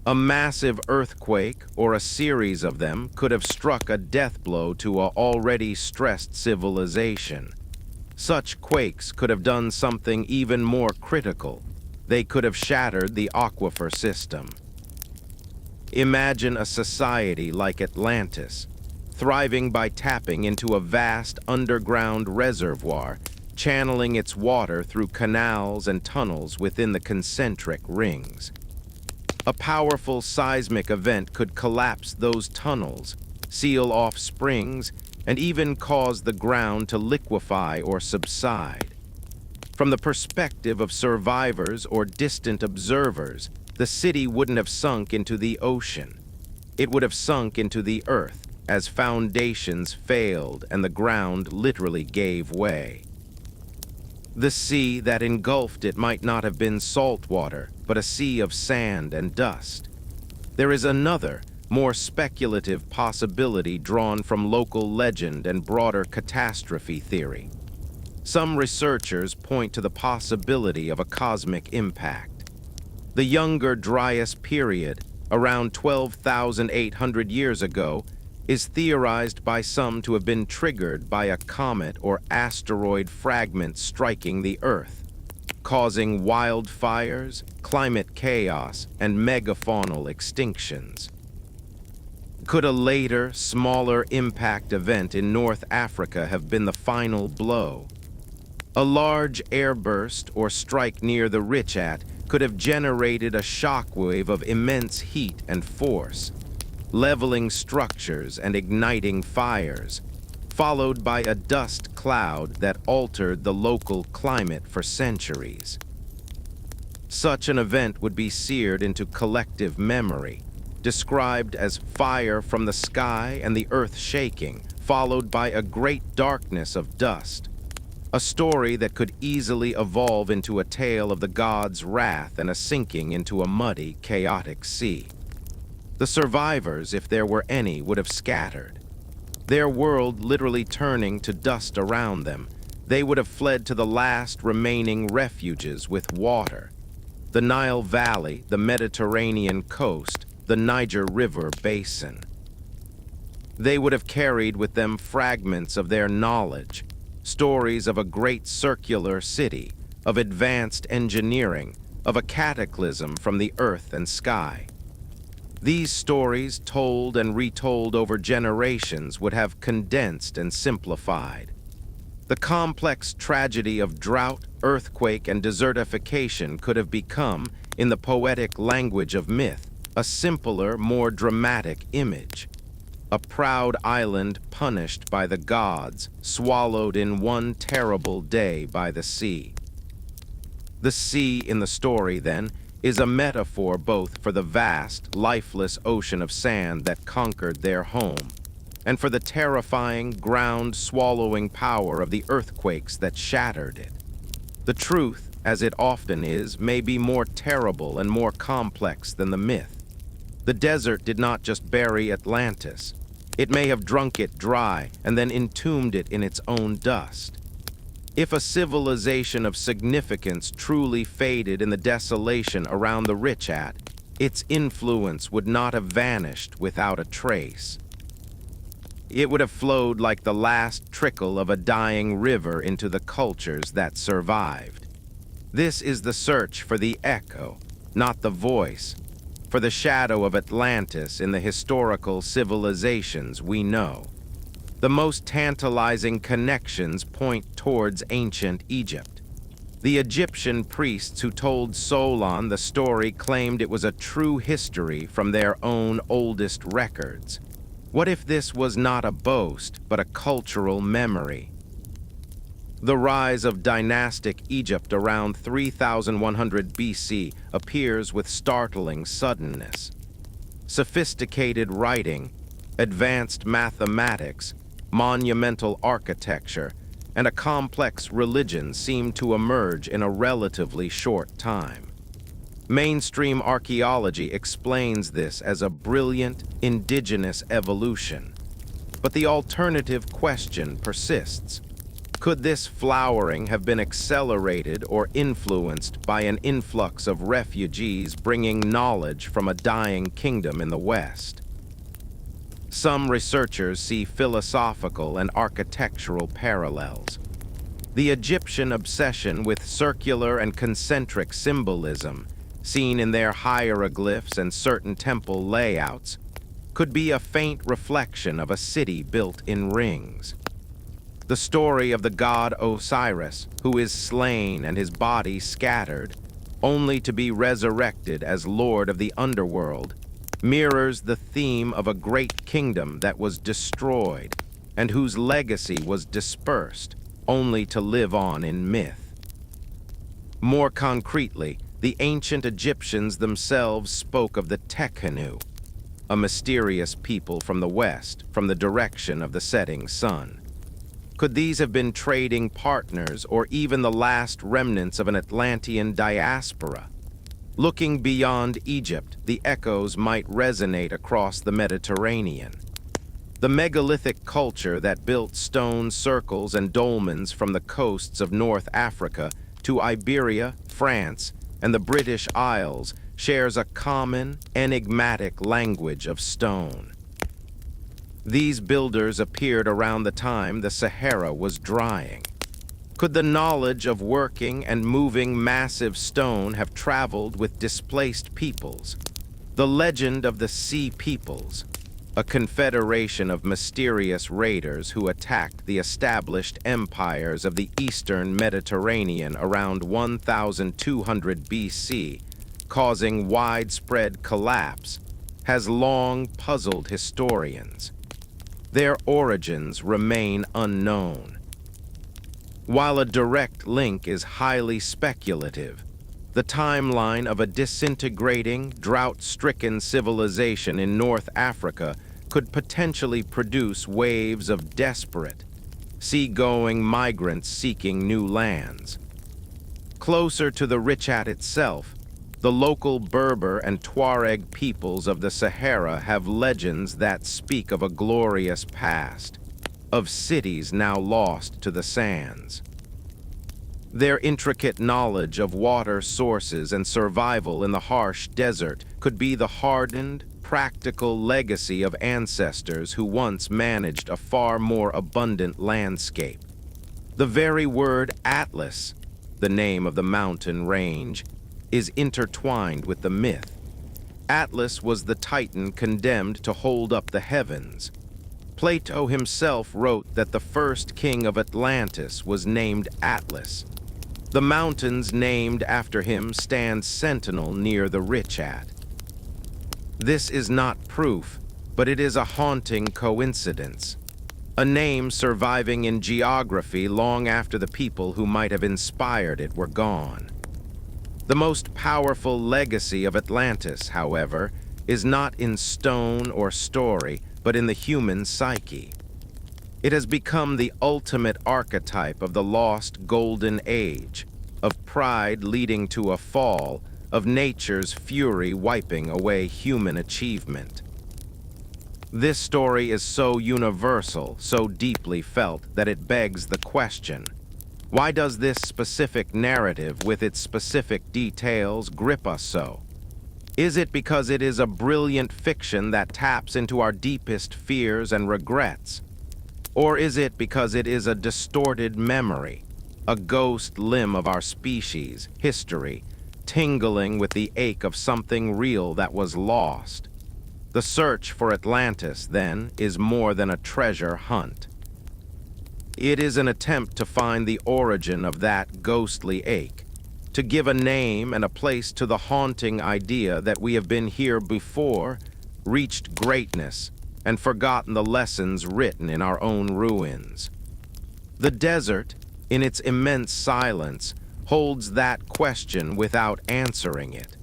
A massive earthquake, or a series of them, could have struck a death blow to an already stressed civilization. Such quakes could have done something even more critical. They could have shattered the aquifer system. Imagine a society like Atlantis, thriving by tapping into a vast underground reservoir, channeling its water through canals and tunnels within the concentric rings. A powerful seismic event could collapse those tunnels, seal off springs, and even cause the ground to liquefy or subside. From the perspective of survivors or distant observers, the city wouldn't have sunk into the ocean. It would have sunk into the earth as foundations failed and the ground literally gave way. The sea that engulfed it might not have been salt water, but a sea of sand and dust. There is another, more speculative possibility drawn from local legend and broader catastrophe theory. Some researchers point to the possibility of a cosmic impact. The Younger Dryas period, around 12,800 years ago, is theorized by some to have been triggered by a comet or asteroid fragment striking the Earth, causing wildfires, climate chaos, and megafaunal extinctions. Could a later, smaller impact event in North Africa have been the final blow? A large airburst or strike near the Richat could have generated a shockwave of immense heat and force, leveling structures and igniting fires, followed by a dust cloud that altered the local climate for centuries. Such an event would be seared into collective memory, described as fire from the sky and the earth shaking, followed by a great darkness of dust. A story that could easily evolve into a tale of the gods' wrath and a sinking into a muddy, chaotic sea. The survivors, if there were any, would have scattered, their world literally turning to dust around them. They would have fled to the last remaining refuges with water: the Nile Valley, the Mediterranean coast, the Niger River basin. They would have carried with them fragments of their knowledge, stories of a great circular city, of advanced engineering, of a cataclysm from the earth and sky. These stories, told and retold over generations, would have condensed and simplified the complex tragedy of drought, earthquake, and desertification could have become, in the poetic language of myth, a simpler, more dramatic image. A proud island punished by the gods, swallowed in one terrible day by the sea. The sea in the story, then, is a metaphor both for the vast, lifeless ocean of sand that conquered their home, and for the terrifying, ground-swallowing power of the earthquakes that shattered it. The truth, as it often is, may be more terrible and more complex than the myth. The desert did not just bury Atlantis. It may have drunk it dry and then entombed it in its own dust. If a civilization of significance truly faded in the desolation around the Richat, its influence would not have vanished without a trace. It would have flowed like the last trickle of a dying river into the cultures that survived. This is the search for the echo, not the voice, for the shadow of Atlantis in the historical civilizations we know. The most tantalizing connections point towards ancient Egypt. The Egyptian priests who told Solon the story claimed it was a true history from their own oldest records. What if this was not a boast, but a cultural memory? The rise of dynastic Egypt around 3100 BC appears with startling suddenness. Sophisticated writing, advanced mathematics, monumental architecture, and a complex religion seem to emerge in a relatively short time. Mainstream archaeology explains this as a brilliant, indigenous evolution. But the alternative question persists. Could this flowering have been accelerated or influenced by an influx of refugees bringing knowledge from a dying kingdom in the West? Some researchers see philosophical and architectural parallels. The Egyptian obsession with circular and concentric symbolism, seen in their hieroglyphs and certain temple layouts, could be a faint reflection of a city built in rings. The story of the god Osiris, who is slain and his body scattered, only to be resurrected as lord of the underworld, mirrors the theme of a great kingdom that was destroyed and whose legacy was dispersed, only to live on in myth. More concretely, the ancient Egyptians themselves spoke of the Tekhenu, a mysterious people from the west, from the direction of the setting sun. Could these have been trading partners or even the last remnants of an Atlantean diaspora? Looking beyond Egypt, the echoes might resonate across the Mediterranean. The megalithic culture that built stone circles and dolmens from the coasts of North Africa to Iberia, France, and the British Isles shares a common, enigmatic language of stone. These builders appeared around the time the Sahara was drying. Could the knowledge of working and moving massive stone have traveled with displaced peoples? The legend of the Sea Peoples, a confederation of mysterious raiders who attacked the established empires of the eastern Mediterranean around 1200 BC, causing widespread collapse, has long puzzled historians. Their origins remain unknown. While a direct link is highly speculative, the timeline of a disintegrating, drought-stricken civilization in North Africa could potentially produce waves of desperate, seagoing migrants seeking new lands. Closer to the Richat itself, the local Berber and Tuareg peoples of the Sahara have legends that speak of a glorious past, of cities now lost to the sands. Their intricate knowledge of water sources and survival in the harsh desert could be the hardened, practical legacy of ancestors who once managed a far more abundant landscape. The very word Atlas, the name of the mountain range, is intertwined with the myth. Atlas was the titan condemned to hold up the heavens. Plato himself wrote that the first king of Atlantis was named Atlas. The mountains named after him stand sentinel near the Richat. This is not proof, but it is a haunting coincidence. A name surviving in geography long after the people who might have inspired it were gone. The most powerful legacy of Atlantis, however, is not in stone or story, but in the human psyche. It has become the ultimate archetype of the lost golden age, of pride leading to a fall, of nature's fury wiping away human achievement. This story is so universal, so deeply felt, that it begs the question: why does this specific narrative, with its specific details, grip us so? Is it because it is a brilliant fiction that taps into our deepest fears and regrets? Or is it because it is a distorted memory, a ghost limb of our species, history, tingling with the ache of something real that was lost? The search for Atlantis, then, is more than a treasure hunt. It is an attempt to find the origin of that ghostly ache, to give a name and a place to the haunting idea that we have been here before, reached greatness, and forgotten the lessons written in our own ruins. The desert, in its immense silence, holds that question without answering it.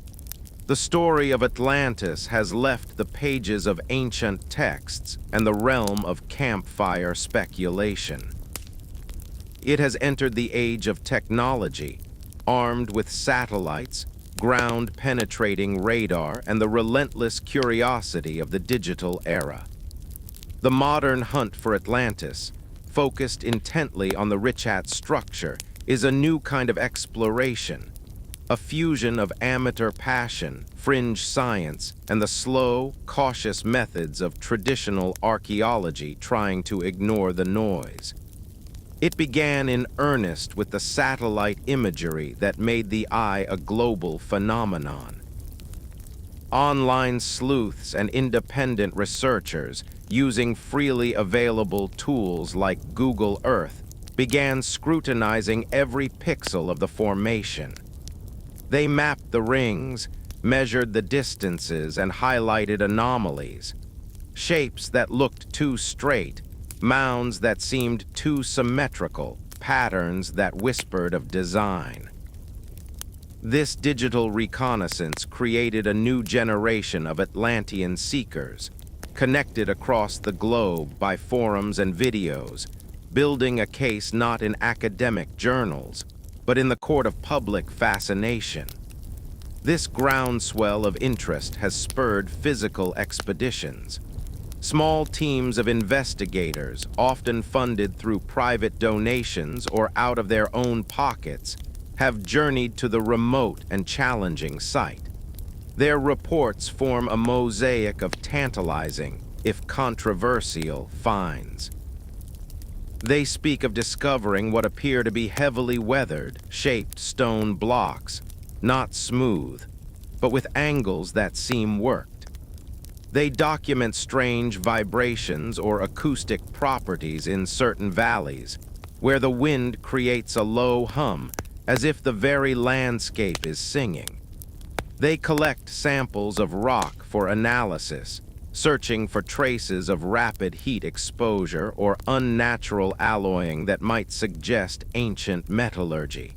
The story of Atlantis has left the pages of ancient texts and the realm of campfire speculation. It has entered the age of technology, armed with satellites, ground-penetrating radar, and the relentless curiosity of the digital era. The modern hunt for Atlantis, focused intently on the Richat structure, is a new kind of exploration, a fusion of amateur passion, fringe science, and the slow, cautious methods of traditional archaeology trying to ignore the noise. It began in earnest with the satellite imagery that made the eye a global phenomenon. Online sleuths and independent researchers, using freely available tools like Google Earth, began scrutinizing every pixel of the formation. They mapped the rings, measured the distances, and highlighted anomalies. Shapes that looked too straight, mounds that seemed too symmetrical, patterns that whispered of design. This digital reconnaissance created a new generation of Atlantean seekers, connected across the globe by forums and videos, building a case not in academic journals, but in the court of public fascination. This groundswell of interest has spurred physical expeditions. Small teams of investigators, often funded through private donations or out of their own pockets, have journeyed to the remote and challenging site. Their reports form a mosaic of tantalizing, if controversial, finds. They speak of discovering what appear to be heavily weathered, shaped stone blocks, not smooth, but with angles that seem worked. They document strange vibrations or acoustic properties in certain valleys, where the wind creates a low hum, as if the very landscape is singing. They collect samples of rock for analysis, searching for traces of rapid heat exposure or unnatural alloying that might suggest ancient metallurgy.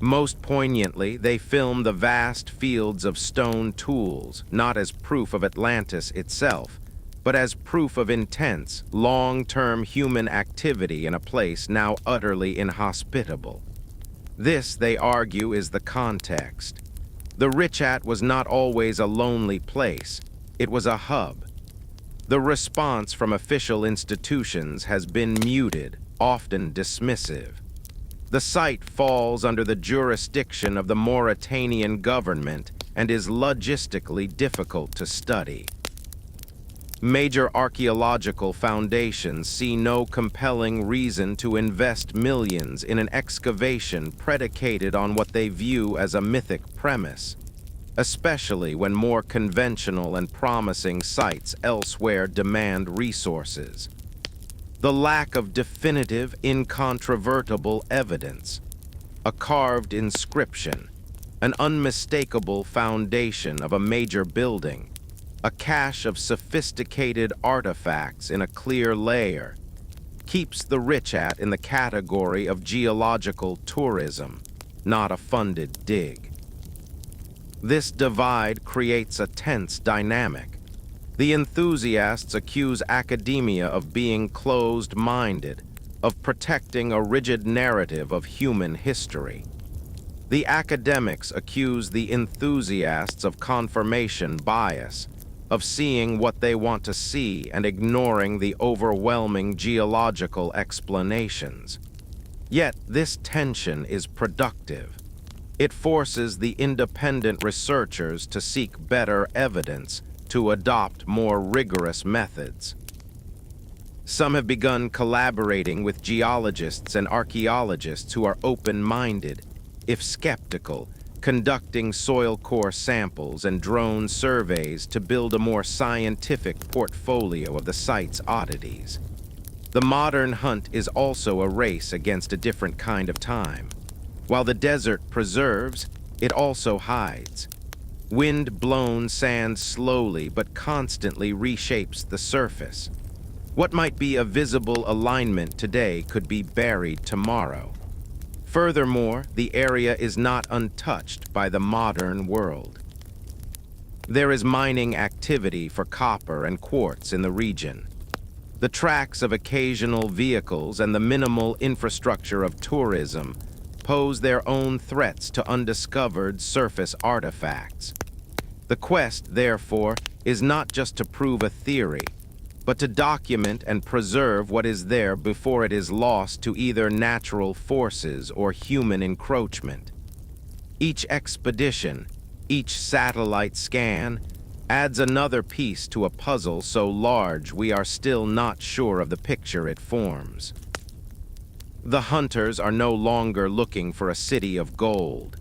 Most poignantly, they film the vast fields of stone tools, not as proof of Atlantis itself, but as proof of intense, long-term human activity in a place now utterly inhospitable. This, they argue, is the context. The Richat was not always a lonely place. It was a hub. The response from official institutions has been muted, often dismissive. The site falls under the jurisdiction of the Mauritanian government and is logistically difficult to study. Major archaeological foundations see no compelling reason to invest millions in an excavation predicated on what they view as a mythic premise, especially when more conventional and promising sites elsewhere demand resources. The lack of definitive, incontrovertible evidence, a carved inscription, an unmistakable foundation of a major building, a cache of sophisticated artifacts in a clear layer, keeps the Richat in the category of geological tourism, not a funded dig. This divide creates a tense dynamic. The enthusiasts accuse academia of being closed-minded, of protecting a rigid narrative of human history. The academics accuse the enthusiasts of confirmation bias, of seeing what they want to see and ignoring the overwhelming geological explanations. Yet this tension is productive. It forces the independent researchers to seek better evidence, to adopt more rigorous methods. Some have begun collaborating with geologists and archaeologists who are open-minded, if skeptical, conducting soil core samples and drone surveys to build a more scientific portfolio of the site's oddities. The modern hunt is also a race against a different kind of time. While the desert preserves, it also hides. Wind-blown sand slowly but constantly reshapes the surface. What might be a visible alignment today could be buried tomorrow. Furthermore, the area is not untouched by the modern world. There is mining activity for copper and quartz in the region. The tracks of occasional vehicles and the minimal infrastructure of tourism pose their own threats to undiscovered surface artifacts. The quest, therefore, is not just to prove a theory, but to document and preserve what is there before it is lost to either natural forces or human encroachment. Each expedition, each satellite scan, adds another piece to a puzzle so large we are still not sure of the picture it forms. The hunters are no longer looking for a city of gold,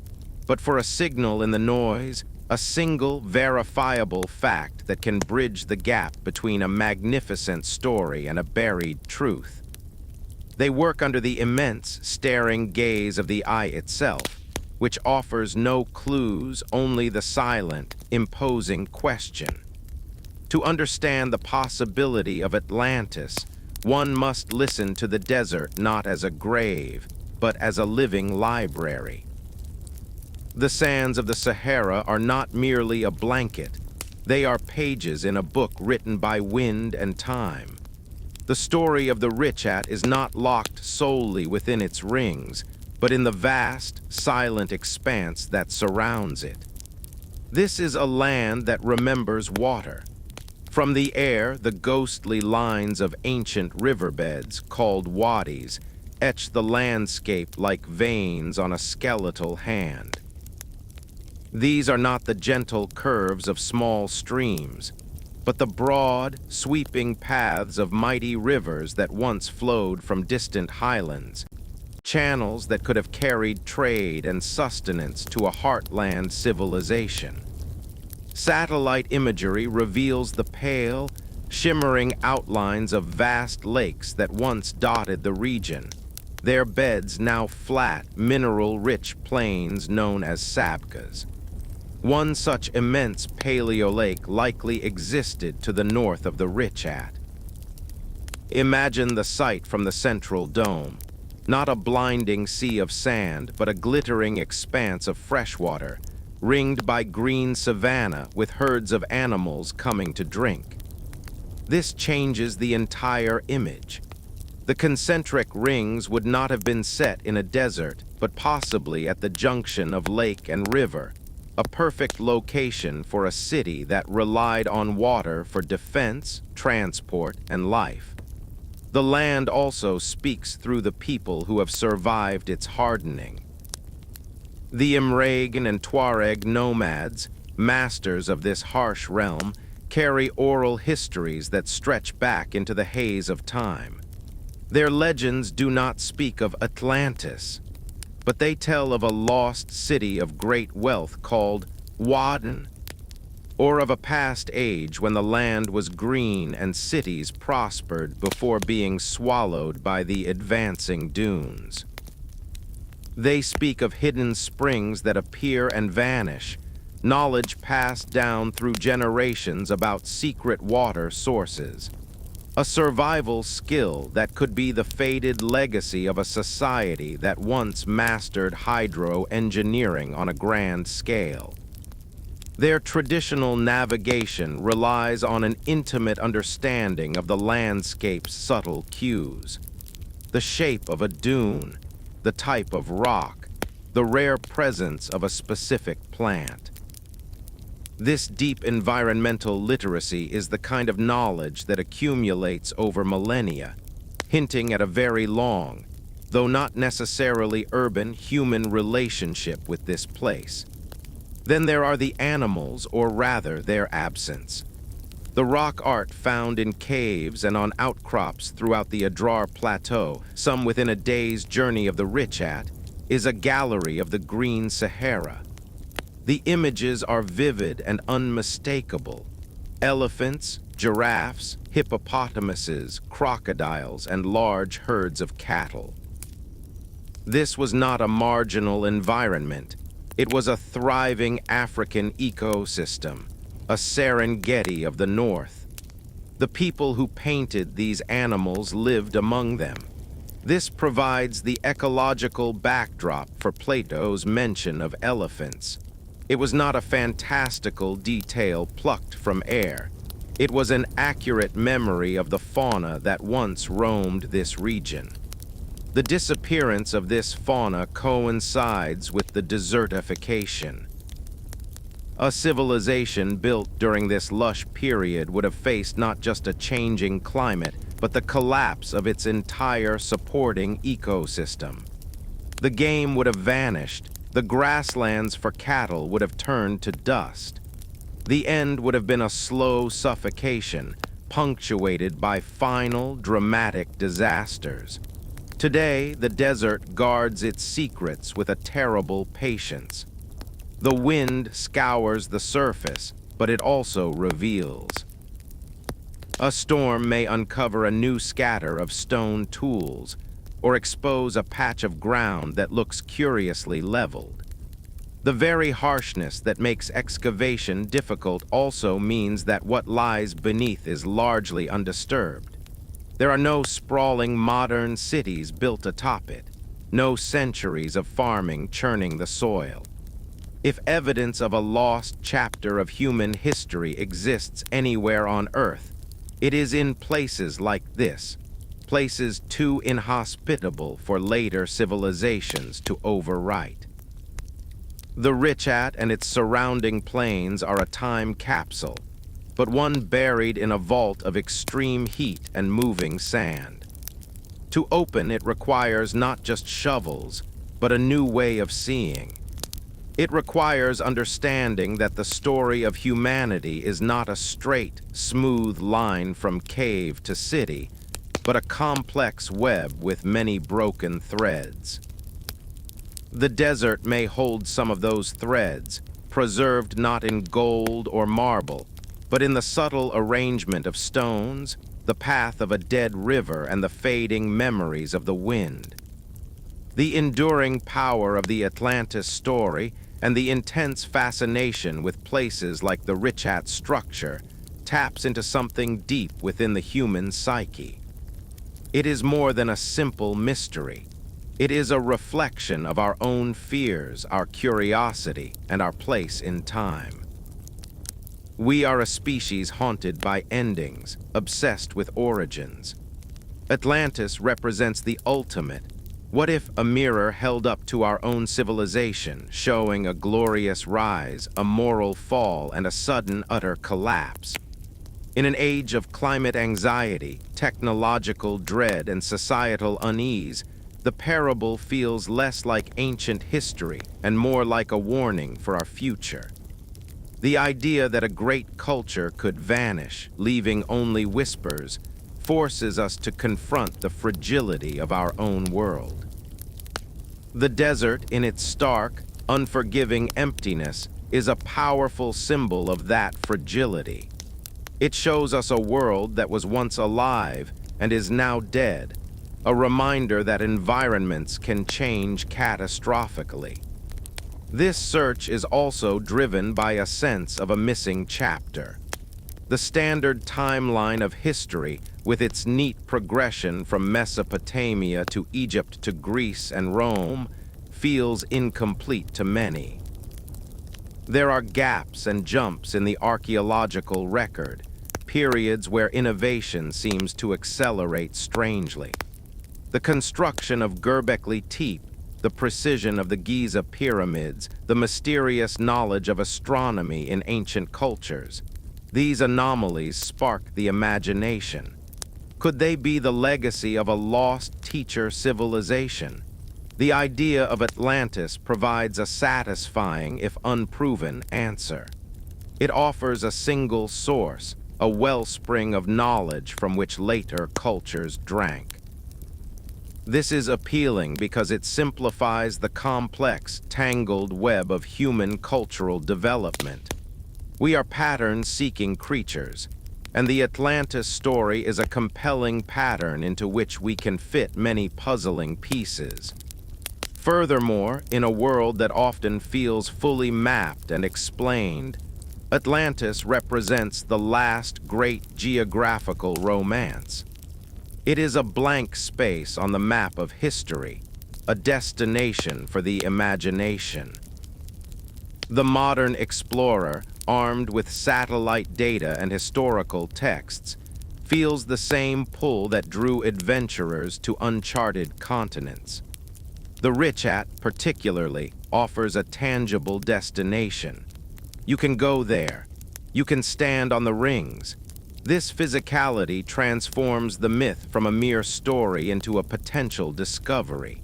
but for a signal in the noise, a single verifiable fact that can bridge the gap between a magnificent story and a buried truth. They work under the immense, staring gaze of the eye itself, which offers no clues, only the silent, imposing question. To understand the possibility of Atlantis, one must listen to the desert not as a grave, but as a living library. The sands of the Sahara are not merely a blanket. They are pages in a book written by wind and time. The story of the Richat is not locked solely within its rings, but in the vast, silent expanse that surrounds it. This is a land that remembers water. From the air, the ghostly lines of ancient riverbeds, called wadis, etch the landscape like veins on a skeletal hand. These are not the gentle curves of small streams, but the broad, sweeping paths of mighty rivers that once flowed from distant highlands, channels that could have carried trade and sustenance to a heartland civilization. Satellite imagery reveals the pale, shimmering outlines of vast lakes that once dotted the region, their beds now flat, mineral-rich plains known as sabkas. One such immense paleo-lake likely existed to the north of the Richat. Imagine the sight from the central dome. Not a blinding sea of sand, but a glittering expanse of freshwater, ringed by green savanna with herds of animals coming to drink. This changes the entire image. The concentric rings would not have been set in a desert, but possibly at the junction of lake and river, a perfect location for a city that relied on water for defense, transport, and life. The land also speaks through the people who have survived its hardening. The Imragin and Tuareg nomads, masters of this harsh realm, carry oral histories that stretch back into the haze of time. Their legends do not speak of Atlantis, but they tell of a lost city of great wealth called Waden, or of a past age when the land was green and cities prospered before being swallowed by the advancing dunes. They speak of hidden springs that appear and vanish, knowledge passed down through generations about secret water sources, a survival skill that could be the faded legacy of a society that once mastered hydro-engineering on a grand scale. Their traditional navigation relies on an intimate understanding of the landscape's subtle cues. The shape of a dune, the type of rock, the rare presence of a specific plant. This deep environmental literacy is the kind of knowledge that accumulates over millennia, hinting at a very long, though not necessarily urban, human relationship with this place. Then there are the animals, or rather their absence. The rock art found in caves and on outcrops throughout the Adrar Plateau, some within a day's journey of the Richat, is a gallery of the Green Sahara. The images are vivid and unmistakable. Elephants, giraffes, hippopotamuses, crocodiles, and large herds of cattle. This was not a marginal environment. It was a thriving African ecosystem, a Serengeti of the north. The people who painted these animals lived among them. This provides the ecological backdrop for Plato's mention of elephants. It was not a fantastical detail plucked from air. It was an accurate memory of the fauna that once roamed this region. The disappearance of this fauna coincides with the desertification. A civilization built during this lush period would have faced not just a changing climate, but the collapse of its entire supporting ecosystem. The game would have vanished. The grasslands for cattle would have turned to dust. The end would have been a slow suffocation, punctuated by final, dramatic disasters. Today, the desert guards its secrets with a terrible patience. The wind scours the surface, but it also reveals. A storm may uncover a new scatter of stone tools, or expose a patch of ground that looks curiously leveled. The very harshness that makes excavation difficult also means that what lies beneath is largely undisturbed. There are no sprawling modern cities built atop it, no centuries of farming churning the soil. If evidence of a lost chapter of human history exists anywhere on Earth, it is in places like this, places too inhospitable for later civilizations to overwrite. The Richat and its surrounding plains are a time capsule, but one buried in a vault of extreme heat and moving sand. To open it requires not just shovels, but a new way of seeing. It requires understanding that the story of humanity is not a straight, smooth line from cave to city, but a complex web with many broken threads. The desert may hold some of those threads, preserved not in gold or marble, but in the subtle arrangement of stones, the path of a dead river, and the fading memories of the wind. The enduring power of the Atlantis story and the intense fascination with places like the Richat structure taps into something deep within the human psyche. It is more than a simple mystery. It is a reflection of our own fears, our curiosity, and our place in time. We are a species haunted by endings, obsessed with origins. Atlantis represents the ultimate. What if a mirror held up to our own civilization, showing a glorious rise, a moral fall, and a sudden, utter collapse? In an age of climate anxiety, technological dread, and societal unease, the parable feels less like ancient history and more like a warning for our future. The idea that a great culture could vanish, leaving only whispers, forces us to confront the fragility of our own world. The desert, in its stark, unforgiving emptiness, is a powerful symbol of that fragility. It shows us a world that was once alive and is now dead, a reminder that environments can change catastrophically. This search is also driven by a sense of a missing chapter. The standard timeline of history, with its neat progression from Mesopotamia to Egypt to Greece and Rome, feels incomplete to many. There are gaps and jumps in the archaeological record, periods where innovation seems to accelerate strangely. The construction of Göbekli Tepe, the precision of the Giza pyramids, the mysterious knowledge of astronomy in ancient cultures. These anomalies spark the imagination. Could they be the legacy of a lost teacher civilization? The idea of Atlantis provides a satisfying, if unproven, answer. It offers a single source, a wellspring of knowledge from which later cultures drank. This is appealing because it simplifies the complex, tangled web of human cultural development. We are pattern-seeking creatures, and the Atlantis story is a compelling pattern into which we can fit many puzzling pieces. Furthermore, in a world that often feels fully mapped and explained, Atlantis represents the last great geographical romance. It is a blank space on the map of history, a destination for the imagination. The modern explorer, armed with satellite data and historical texts, feels the same pull that drew adventurers to uncharted continents. The Richat, particularly, offers a tangible destination. You can go there. You can stand on the rings. This physicality transforms the myth from a mere story into a potential discovery.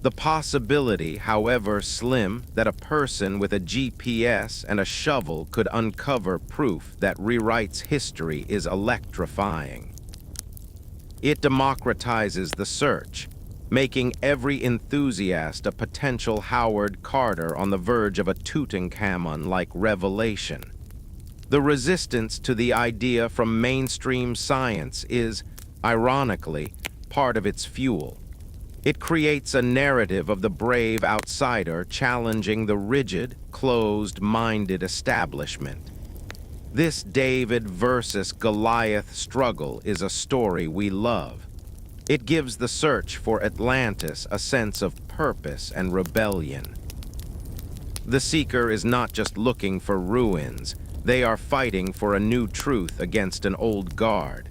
The possibility, however slim, that a person with a GPS and a shovel could uncover proof that rewrites history is electrifying. It democratizes the search, making every enthusiast a potential Howard Carter on the verge of a Tutankhamun-like revelation. The resistance to the idea from mainstream science is, ironically, part of its fuel. It creates a narrative of the brave outsider challenging the rigid, closed-minded establishment. This David versus Goliath struggle is a story we love. It gives the search for Atlantis a sense of purpose and rebellion. The seeker is not just looking for ruins, they are fighting for a new truth against an old guard.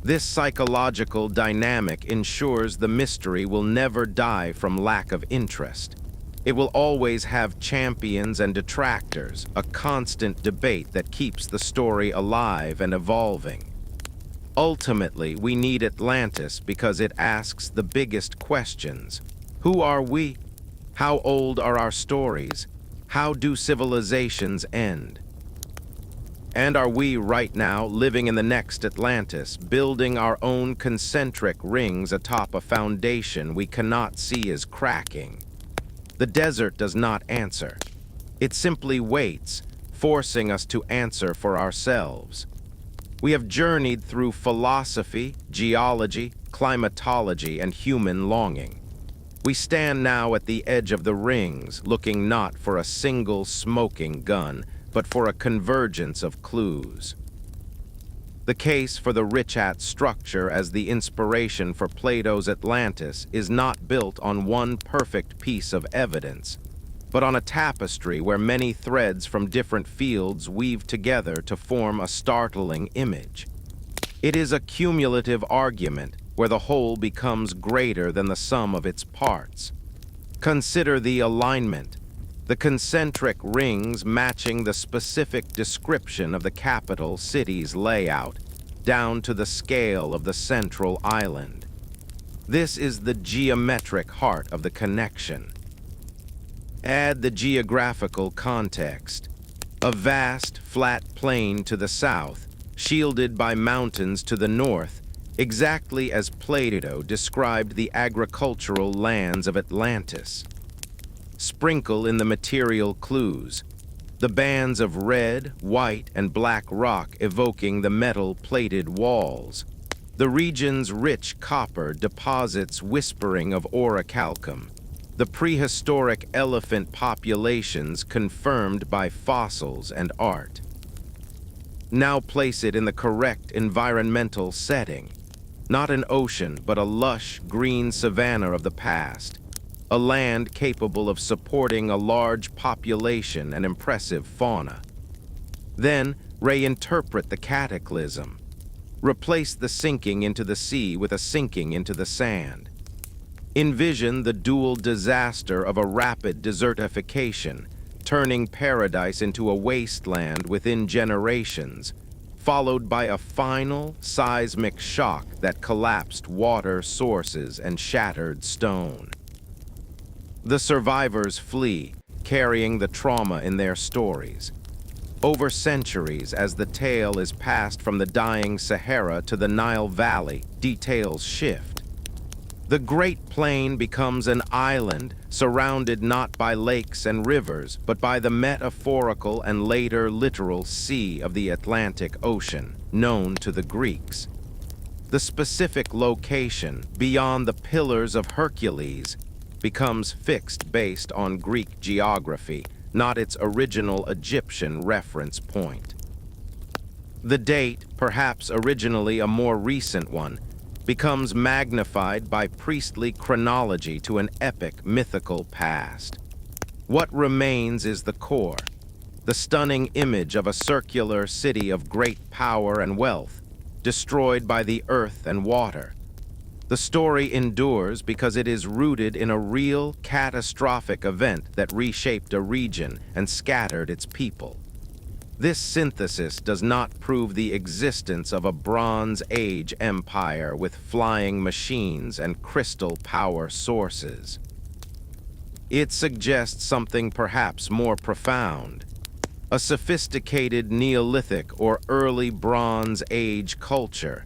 This psychological dynamic ensures the mystery will never die from lack of interest. It will always have champions and detractors, a constant debate that keeps the story alive and evolving. Ultimately, we need Atlantis because it asks the biggest questions. Who are we? How old are our stories? How do civilizations end? And are we right now living in the next Atlantis, building our own concentric rings atop a foundation we cannot see is cracking? The desert does not answer. It simply waits, forcing us to answer for ourselves. We have journeyed through philosophy, geology, climatology, and human longing. We stand now at the edge of the rings, looking not for a single smoking gun, but for a convergence of clues. The case for the Richat structure as the inspiration for Plato's Atlantis is not built on one perfect piece of evidence, but on a tapestry where many threads from different fields weave together to form a startling image. It is a cumulative argument where the whole becomes greater than the sum of its parts. Consider the alignment, the concentric rings matching the specific description of the capital city's layout, down to the scale of the central island. This is the geometric heart of the connection. Add the geographical context. A vast, flat plain to the south, shielded by mountains to the north, exactly as Plato described the agricultural lands of Atlantis. Sprinkle in the material clues, the bands of red, white, and black rock evoking the metal-plated walls. The region's rich copper deposits whispering of orichalcum, the prehistoric elephant populations confirmed by fossils and art. Now place it in the correct environmental setting, not an ocean, but a lush green savanna of the past, a land capable of supporting a large population and impressive fauna. Then reinterpret the cataclysm. Replace the sinking into the sea with a sinking into the sand. Envision the dual disaster of a rapid desertification, turning paradise into a wasteland within generations, followed by a final seismic shock that collapsed water sources and shattered stone. The survivors flee, carrying the trauma in their stories. Over centuries, as the tale is passed from the dying Sahara to the Nile Valley, details shift. The Great Plain becomes an island surrounded not by lakes and rivers, but by the metaphorical and later literal sea of the Atlantic Ocean, known to the Greeks. The specific location, beyond the Pillars of Hercules, becomes fixed based on Greek geography, not its original Egyptian reference point. The date, perhaps originally a more recent one, becomes magnified by priestly chronology to an epic mythical past. What remains is the core, the stunning image of a circular city of great power and wealth, destroyed by the earth and water. The story endures because it is rooted in a real, catastrophic event that reshaped a region and scattered its people. This synthesis does not prove the existence of a Bronze Age empire with flying machines and crystal power sources. It suggests something perhaps more profound, a sophisticated Neolithic or early Bronze Age culture,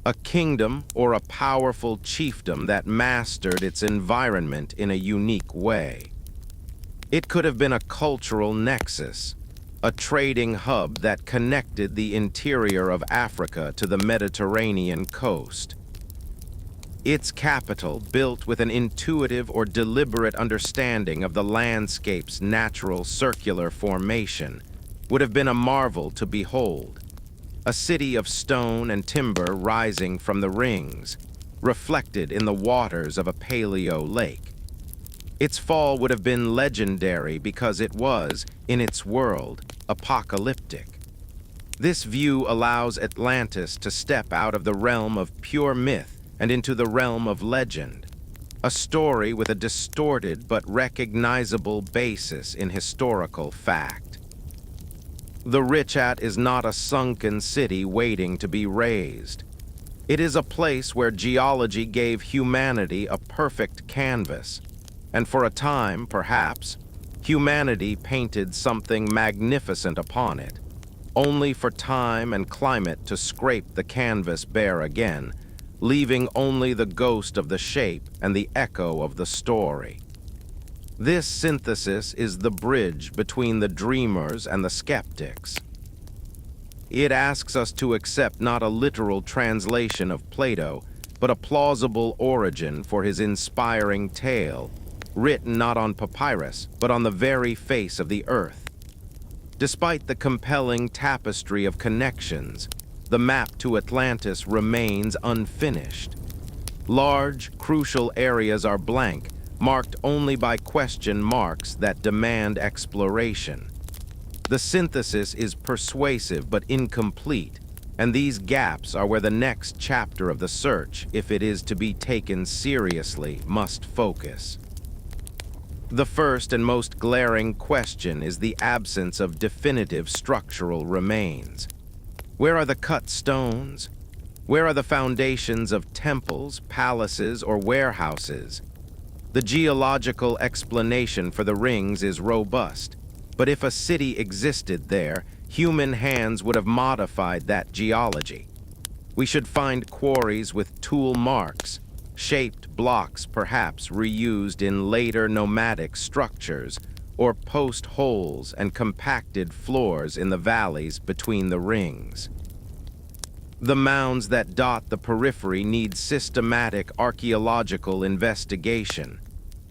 a kingdom or a powerful chiefdom that mastered its environment in a unique way. It could have been a cultural nexus, a trading hub that connected the interior of Africa to the Mediterranean coast. Its capital, built with an intuitive or deliberate understanding of the landscape's natural circular formation, would have been a marvel to behold. A city of stone and timber rising from the rings, reflected in the waters of a paleo lake. Its fall would have been legendary because it was, in its world, apocalyptic. This view allows Atlantis to step out of the realm of pure myth and into the realm of legend, a story with a distorted but recognizable basis in historical fact. The Richat is not a sunken city waiting to be raised. It is a place where geology gave humanity a perfect canvas, and for a time, perhaps, humanity painted something magnificent upon it, only for time and climate to scrape the canvas bare again, leaving only the ghost of the shape and the echo of the story. This synthesis is the bridge between the dreamers and the skeptics. It asks us to accept not a literal translation of Plato, but a plausible origin for his inspiring tale, written not on papyrus, but on the very face of the earth. Despite the compelling tapestry of connections, the map to Atlantis remains unfinished. Large, crucial areas are blank, marked only by question marks that demand exploration. The synthesis is persuasive but incomplete, and these gaps are where the next chapter of the search, if it is to be taken seriously, must focus. The first and most glaring question is the absence of definitive structural remains. Where are the cut stones? Where are the foundations of temples, palaces, or warehouses? The geological explanation for the rings is robust, but if a city existed there, human hands would have modified that geology. We should find quarries with tool marks, shaped blocks perhaps reused in later nomadic structures, or post holes and compacted floors in the valleys between the rings. The mounds that dot the periphery need systematic archaeological investigation,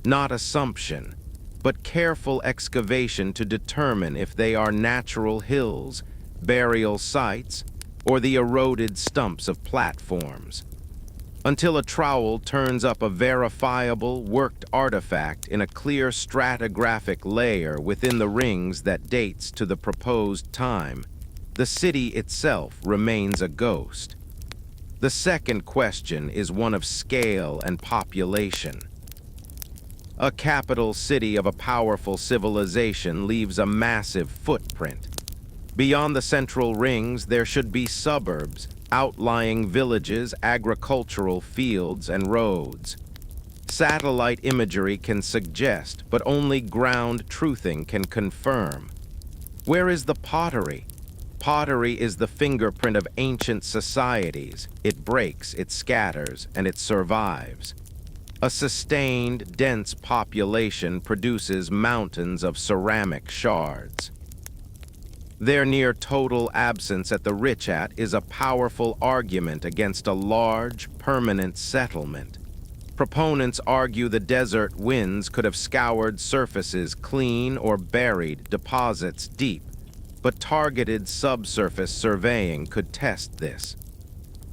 not assumption, but careful excavation to determine if they are natural hills, burial sites, or the eroded stumps of platforms. Until a trowel turns up a verifiable, worked artifact in a clear stratigraphic layer within the rings that dates to the proposed time, the city itself remains a ghost. The second question is one of scale and population. A capital city of a powerful civilization leaves a massive footprint. Beyond the central rings, there should be suburbs, outlying villages, agricultural fields, and roads. Satellite imagery can suggest, but only ground truthing can confirm. Where is the pottery? Pottery is the fingerprint of ancient societies. It breaks, it scatters, and it survives. A sustained, dense population produces mountains of ceramic shards. Their near total absence at the Richat is a powerful argument against a large, permanent settlement. Proponents argue the desert winds could have scoured surfaces clean or buried deposits deep, but targeted subsurface surveying could test this.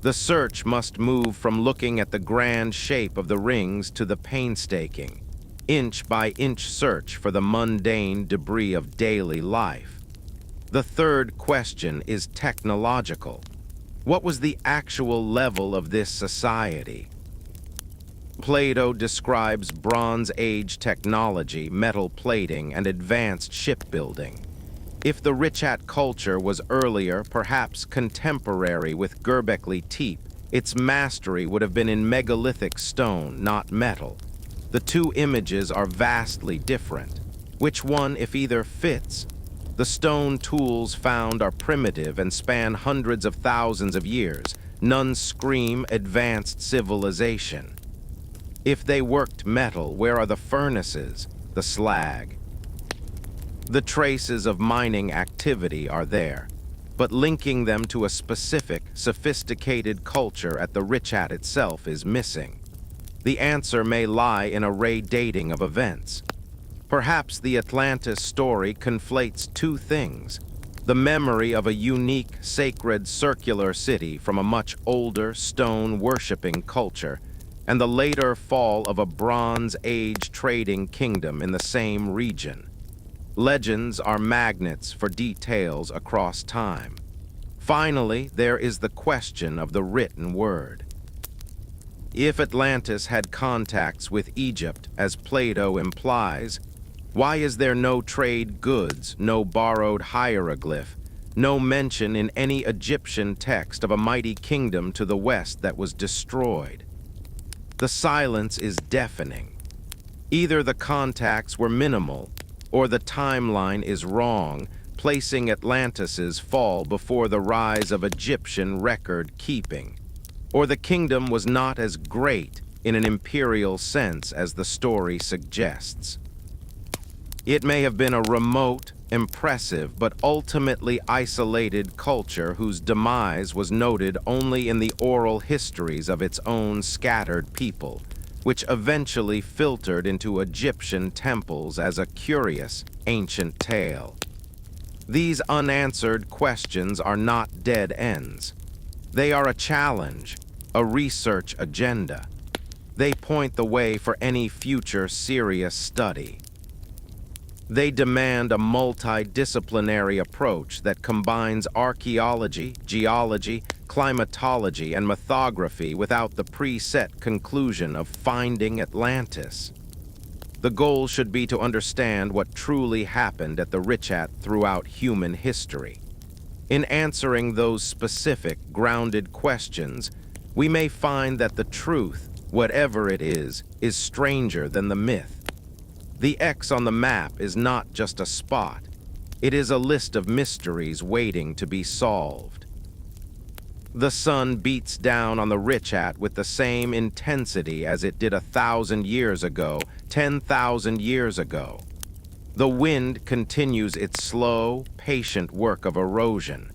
The search must move from looking at the grand shape of the rings to the painstaking, inch-by-inch search for the mundane debris of daily life. The third question is technological. What was the actual level of this society? Plato describes Bronze Age technology, metal plating, and advanced shipbuilding. If the Richat culture was earlier, perhaps contemporary with Göbekli Tepe, its mastery would have been in megalithic stone, not metal. The two images are vastly different. Which one, if either, fits? The stone tools found are primitive and span hundreds of thousands of years. None scream advanced civilization. If they worked metal, where are the furnaces, the slag? The traces of mining activity are there, but linking them to a specific, sophisticated culture at the Richat itself is missing. The answer may lie in a dating of events. Perhaps the Atlantis story conflates two things: the memory of a unique, sacred, circular city from a much older, stone-worshipping culture, and the later fall of a Bronze Age trading kingdom in the same region. Legends are magnets for details across time. Finally, there is the question of the written word. If Atlantis had contacts with Egypt, as Plato implies, why is there no trade goods, no borrowed hieroglyph, no mention in any Egyptian text of a mighty kingdom to the west that was destroyed? The silence is deafening. Either the contacts were minimal, or the timeline is wrong, placing Atlantis's fall before the rise of Egyptian record-keeping. Or the kingdom was not as great in an imperial sense as the story suggests. It may have been a remote, impressive, but ultimately isolated culture whose demise was noted only in the oral histories of its own scattered people, which eventually filtered into Egyptian temples as a curious, ancient tale. These unanswered questions are not dead ends. They are a challenge, a research agenda. They point the way for any future serious study. They demand a multidisciplinary approach that combines archaeology, geology, climatology, and mythography without the preset conclusion of finding Atlantis. The goal should be to understand what truly happened at the Richat throughout human history. In answering those specific, grounded questions, we may find that the truth, whatever it is stranger than the myth. The X on the map is not just a spot. It is a list of mysteries waiting to be solved. The sun beats down on the Richat with the same intensity as it did 1,000 years ago, 10,000 years ago. The wind continues its slow, patient work of erosion.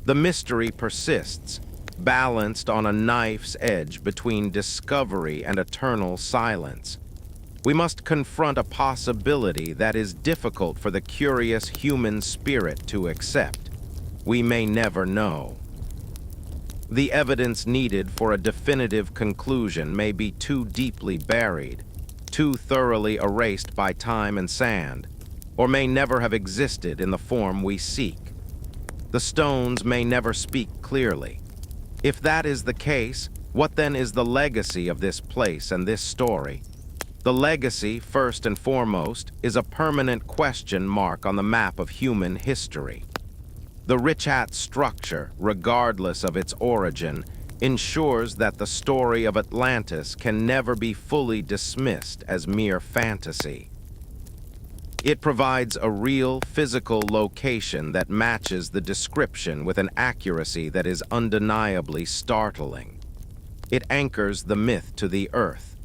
The mystery persists, balanced on a knife's edge between discovery and eternal silence. We must confront a possibility that is difficult for the curious human spirit to accept. We may never know. The evidence needed for a definitive conclusion may be too deeply buried, too thoroughly erased by time and sand, or may never have existed in the form we seek. The stones may never speak clearly. If that is the case, what then is the legacy of this place and this story? The legacy, first and foremost, is a permanent question mark on the map of human history. The Richat structure, regardless of its origin, ensures that the story of Atlantis can never be fully dismissed as mere fantasy. It provides a real physical location that matches the description with an accuracy that is undeniably startling. It anchors the myth to the earth.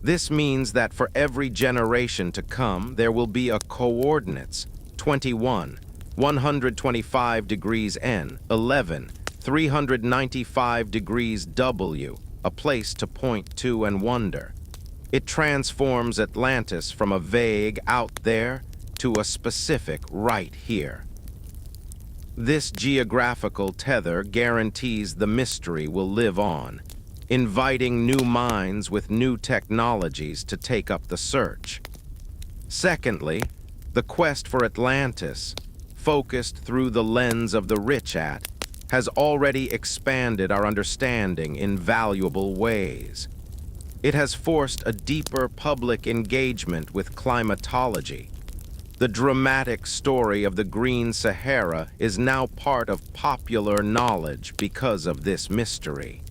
This means that for every generation to come, there will be a coordinates, 21, 125 degrees N, 11, 395 degrees W, a place to point to and wonder. It transforms Atlantis from a vague out there to a specific right here. This geographical tether guarantees the mystery will live on, inviting new minds with new technologies to take up the search. Secondly, the quest for Atlantis, focused through the lens of the Richat, has already expanded our understanding in valuable ways. It has forced a deeper public engagement with climatology. The dramatic story of the Green Sahara is now part of popular knowledge because of this mystery.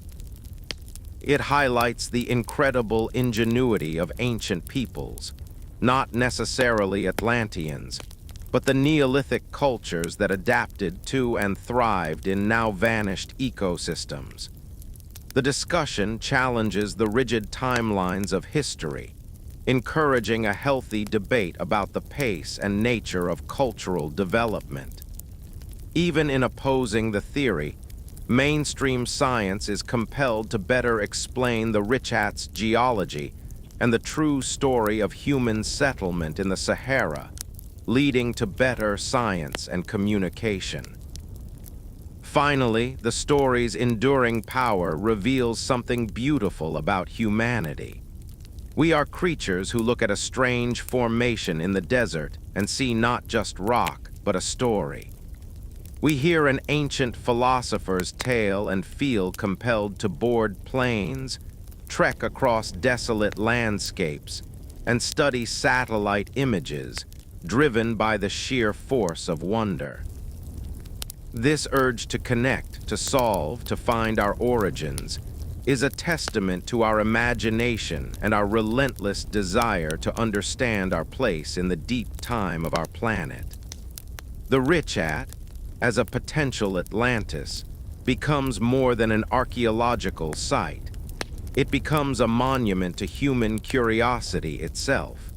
It highlights the incredible ingenuity of ancient peoples, not necessarily Atlanteans, but the Neolithic cultures that adapted to and thrived in now-vanished ecosystems. The discussion challenges the rigid timelines of history, encouraging a healthy debate about the pace and nature of cultural development. Even in opposing the theory, mainstream science is compelled to better explain the Richat's geology and the true story of human settlement in the Sahara, leading to better science and communication. Finally, the story's enduring power reveals something beautiful about humanity. We are creatures who look at a strange formation in the desert and see not just rock, but a story. We hear an ancient philosopher's tale and feel compelled to board planes, trek across desolate landscapes, and study satellite images, driven by the sheer force of wonder. This urge to connect, to solve, to find our origins, is a testament to our imagination and our relentless desire to understand our place in the deep time of our planet. The Richat, as a potential Atlantis, becomes more than an archaeological site. It becomes a monument to human curiosity itself.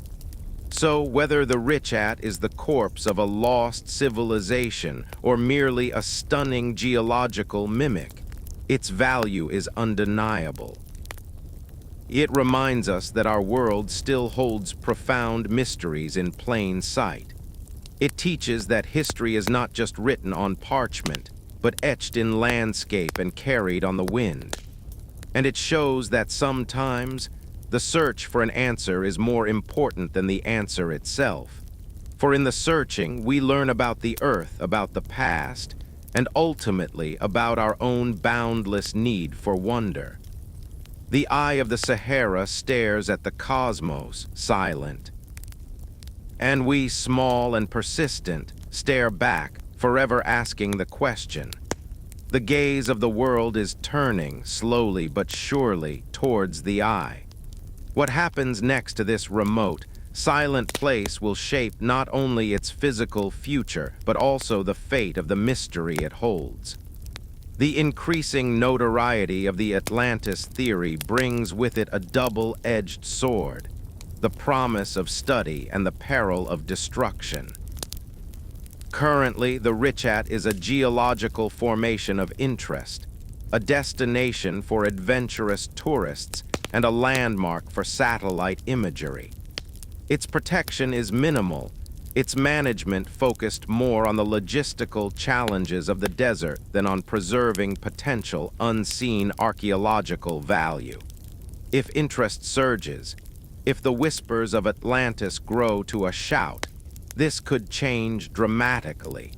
So, whether the Richat is the corpse of a lost civilization or merely a stunning geological mimic, its value is undeniable. It reminds us that our world still holds profound mysteries in plain sight. It teaches that history is not just written on parchment, but etched in landscape and carried on the wind. And it shows that sometimes the search for an answer is more important than the answer itself. For in the searching, we learn about the earth, about the past, and ultimately about our own boundless need for wonder. The eye of the Sahara stares at the cosmos, silent. And we, small and persistent, stare back, forever asking the question. The gaze of the world is turning, slowly but surely, towards the eye. What happens next to this remote, silent place will shape not only its physical future, but also the fate of the mystery it holds. The increasing notoriety of the Atlantis theory brings with it a double-edged sword, the promise of study and the peril of destruction. Currently, the Richat is a geological formation of interest, a destination for adventurous tourists, and a landmark for satellite imagery. Its protection is minimal, its management focused more on the logistical challenges of the desert than on preserving potential unseen archaeological value. If interest surges, if the whispers of Atlantis grow to a shout, this could change dramatically.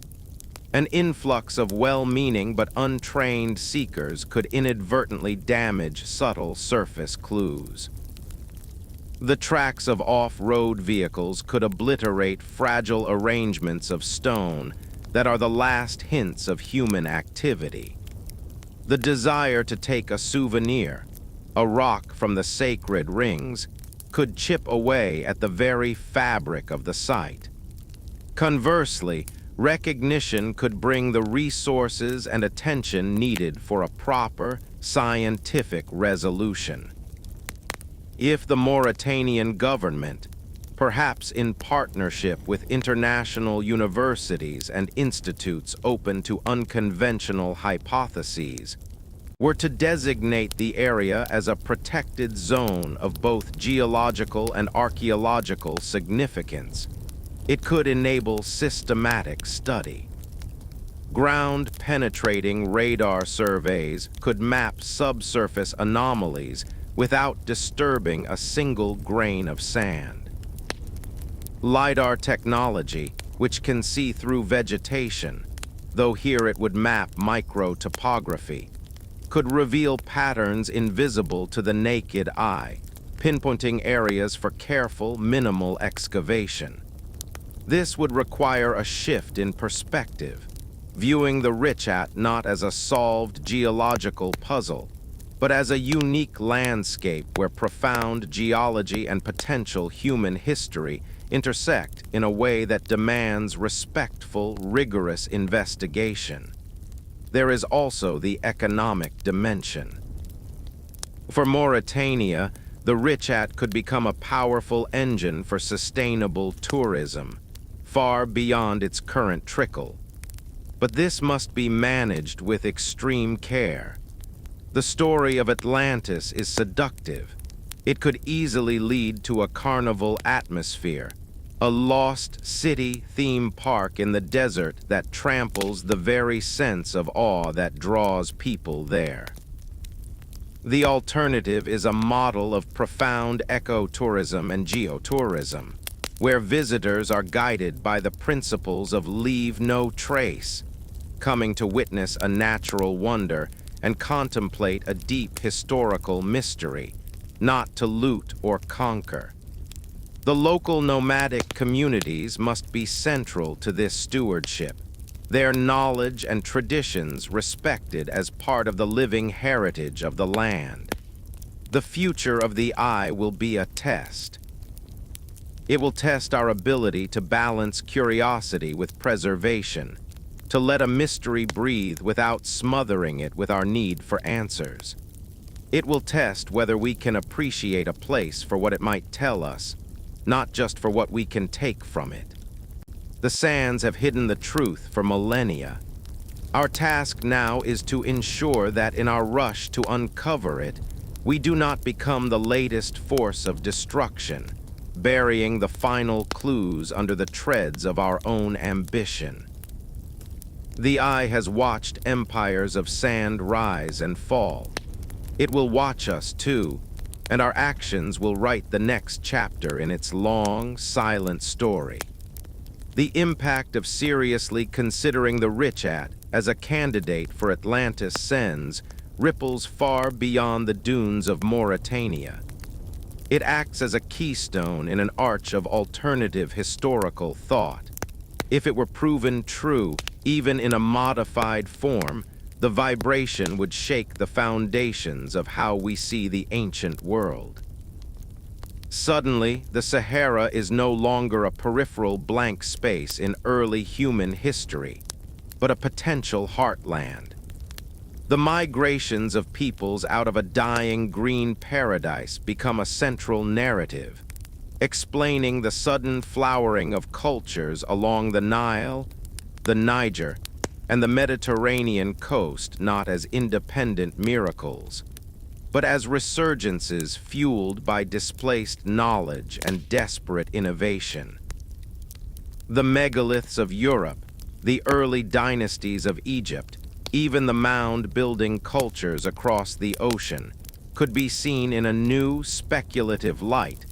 An influx of well-meaning but untrained seekers could inadvertently damage subtle surface clues. The tracks of off-road vehicles could obliterate fragile arrangements of stone that are the last hints of human activity. The desire to take a souvenir, a rock from the sacred rings, could chip away at the very fabric of the site. Conversely, recognition could bring the resources and attention needed for a proper, scientific resolution. If the Mauritanian government, perhaps in partnership with international universities and institutes open to unconventional hypotheses, were to designate the area as a protected zone of both geological and archaeological significance, it could enable systematic study. Ground-penetrating radar surveys could map subsurface anomalies without disturbing a single grain of sand. LiDAR technology, which can see through vegetation, though here it would map microtopography, could reveal patterns invisible to the naked eye, pinpointing areas for careful, minimal excavation. This would require a shift in perspective, viewing the Richat not as a solved geological puzzle, but as a unique landscape where profound geology and potential human history intersect in a way that demands respectful, rigorous investigation. There is also the economic dimension. For Mauritania, the Richat could become a powerful engine for sustainable tourism, far beyond its current trickle. But this must be managed with extreme care. The story of Atlantis is seductive. It could easily lead to a carnival atmosphere, a lost city theme park in the desert that tramples the very sense of awe that draws people there. The alternative is a model of profound ecotourism and geotourism, where visitors are guided by the principles of leave no trace, coming to witness a natural wonder and contemplate a deep historical mystery, not to loot or conquer. The local nomadic communities must be central to this stewardship, their knowledge and traditions respected as part of the living heritage of the land. The future of the eye will be a test. It will test our ability to balance curiosity with preservation, to let a mystery breathe without smothering it with our need for answers. It will test whether we can appreciate a place for what it might tell us, not just for what we can take from it. The sands have hidden the truth for millennia. Our task now is to ensure that in our rush to uncover it, we do not become the latest force of destruction, burying the final clues under the treads of our own ambition. The eye has watched empires of sand rise and fall. It will watch us too, and our actions will write the next chapter in its long, silent story. The impact of seriously considering the Richat as a candidate for Atlantis sends ripples far beyond the dunes of Mauritania. It acts as a keystone in an arch of alternative historical thought. If it were proven true, even in a modified form, the vibration would shake the foundations of how we see the ancient world. Suddenly, the Sahara is no longer a peripheral blank space in early human history, but a potential heartland. The migrations of peoples out of a dying green paradise become a central narrative, explaining the sudden flowering of cultures along the Nile, the Niger, and the Mediterranean coast not as independent miracles, but as resurgences fueled by displaced knowledge and desperate innovation. The megaliths of Europe, the early dynasties of Egypt, even the mound-building cultures across the ocean, could be seen in a new, speculative light,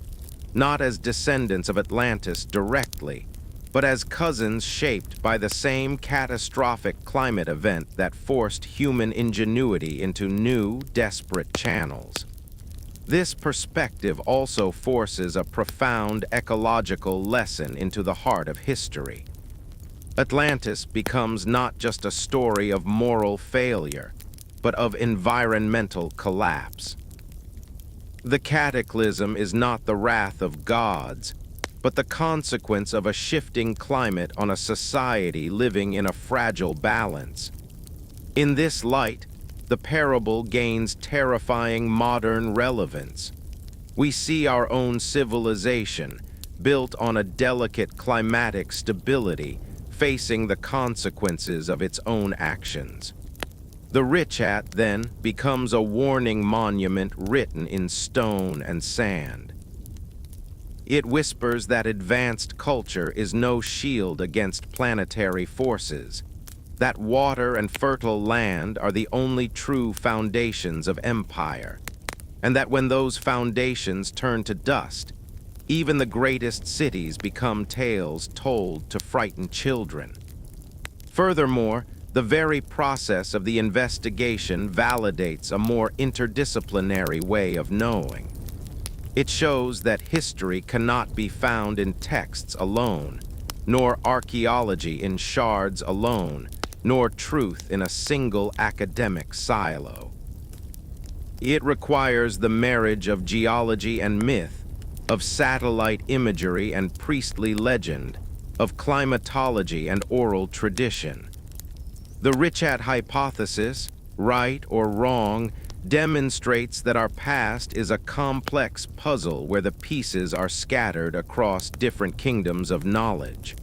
not as descendants of Atlantis directly, but as cousins shaped by the same catastrophic climate event that forced human ingenuity into new, desperate channels. This perspective also forces a profound ecological lesson into the heart of history. Atlantis becomes not just a story of moral failure, but of environmental collapse. The cataclysm is not the wrath of gods, but the consequence of a shifting climate on a society living in a fragile balance. In this light, the parable gains terrifying modern relevance. We see our own civilization, built on a delicate climatic stability, facing the consequences of its own actions. The Richat, then, becomes a warning monument written in stone and sand. It whispers that advanced culture is no shield against planetary forces, that water and fertile land are the only true foundations of empire, and that when those foundations turn to dust, even the greatest cities become tales told to frighten children. Furthermore, the very process of the investigation validates a more interdisciplinary way of knowing. It shows that history cannot be found in texts alone, nor archaeology in shards alone, nor truth in a single academic silo. It requires the marriage of geology and myth, of satellite imagery and priestly legend, of climatology and oral tradition. The Richat hypothesis, right or wrong, demonstrates that our past is a complex puzzle where the pieces are scattered across different kingdoms of knowledge.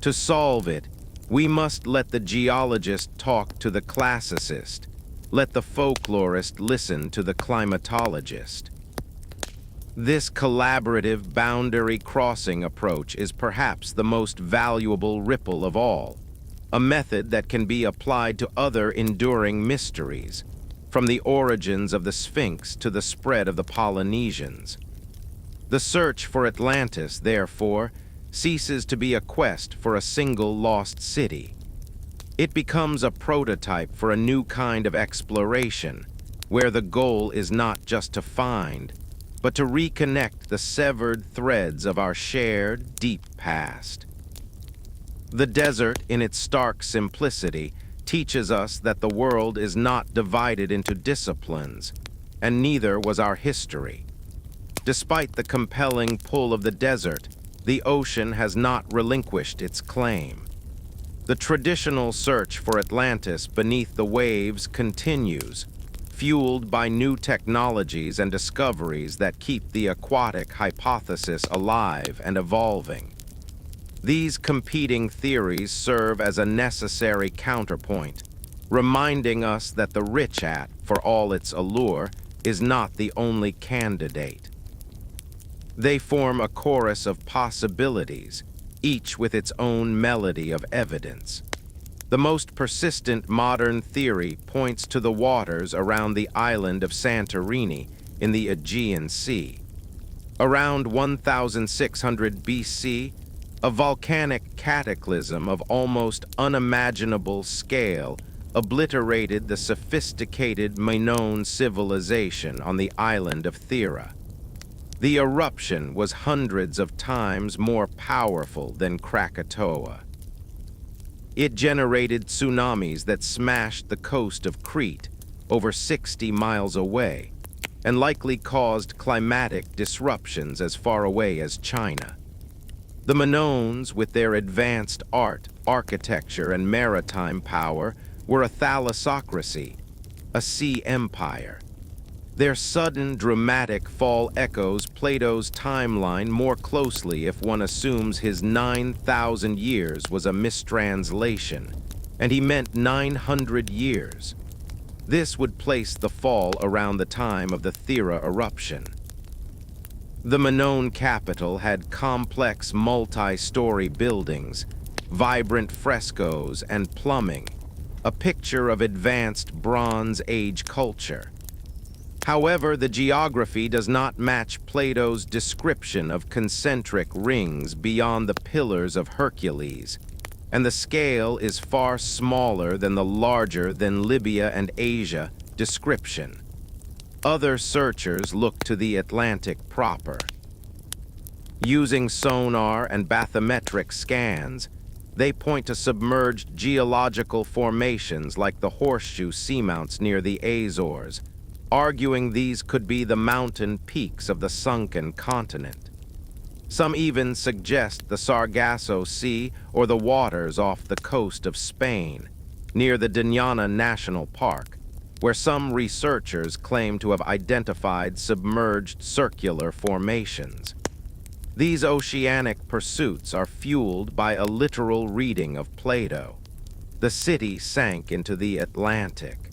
To solve it, we must let the geologist talk to the classicist, let the folklorist listen to the climatologist. This collaborative boundary-crossing approach is perhaps the most valuable ripple of all, a method that can be applied to other enduring mysteries, from the origins of the Sphinx to the spread of the Polynesians. The search for Atlantis, therefore, ceases to be a quest for a single lost city. It becomes a prototype for a new kind of exploration, where the goal is not just to find, but to reconnect the severed threads of our shared, deep past. The desert, in its stark simplicity, teaches us that the world is not divided into disciplines, and neither was our history. Despite the compelling pull of the desert, the ocean has not relinquished its claim. The traditional search for Atlantis beneath the waves continues, fueled by new technologies and discoveries that keep the aquatic hypothesis alive and evolving. These competing theories serve as a necessary counterpoint, reminding us that the Richat, for all its allure, is not the only candidate. They form a chorus of possibilities, each with its own melody of evidence. The most persistent modern theory points to the waters around the island of Santorini in the Aegean Sea. Around 1600 BC, a volcanic cataclysm of almost unimaginable scale obliterated the sophisticated Minoan civilization on the island of Thera. The eruption was hundreds of times more powerful than Krakatoa. It generated tsunamis that smashed the coast of Crete over 60 miles away, and likely caused climatic disruptions as far away as China. The Minoans, with their advanced art, architecture, and maritime power, were a thalassocracy, a sea empire. Their sudden, dramatic fall echoes Plato's timeline more closely if one assumes his 9,000 years was a mistranslation, and he meant 900 years. This would place the fall around the time of the Thera eruption. The Minoan capital had complex multi-story buildings, vibrant frescoes, and plumbing, a picture of advanced Bronze Age culture. However, the geography does not match Plato's description of concentric rings beyond the Pillars of Hercules, and the scale is far smaller than the larger than Libya and Asia description. Other searchers look to the Atlantic proper. Using sonar and bathymetric scans, they point to submerged geological formations like the horseshoe seamounts near the Azores, arguing these could be the mountain peaks of the sunken continent. Some even suggest the Sargasso Sea or the waters off the coast of Spain, near the Dinyana National Park, where some researchers claim to have identified submerged circular formations. These oceanic pursuits are fueled by a literal reading of Plato. The city sank into the Atlantic.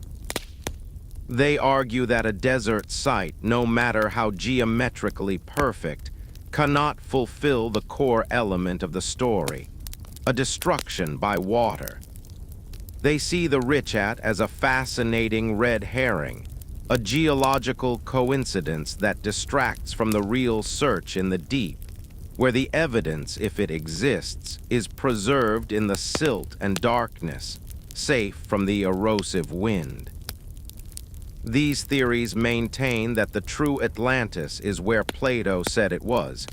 They argue that a desert site, no matter how geometrically perfect, cannot fulfill the core element of the story, a destruction by water. They see the Richat as a fascinating red herring, a geological coincidence that distracts from the real search in the deep, where the evidence, if it exists, is preserved in the silt and darkness, safe from the erosive wind. These theories maintain that the true Atlantis is where Plato said it was,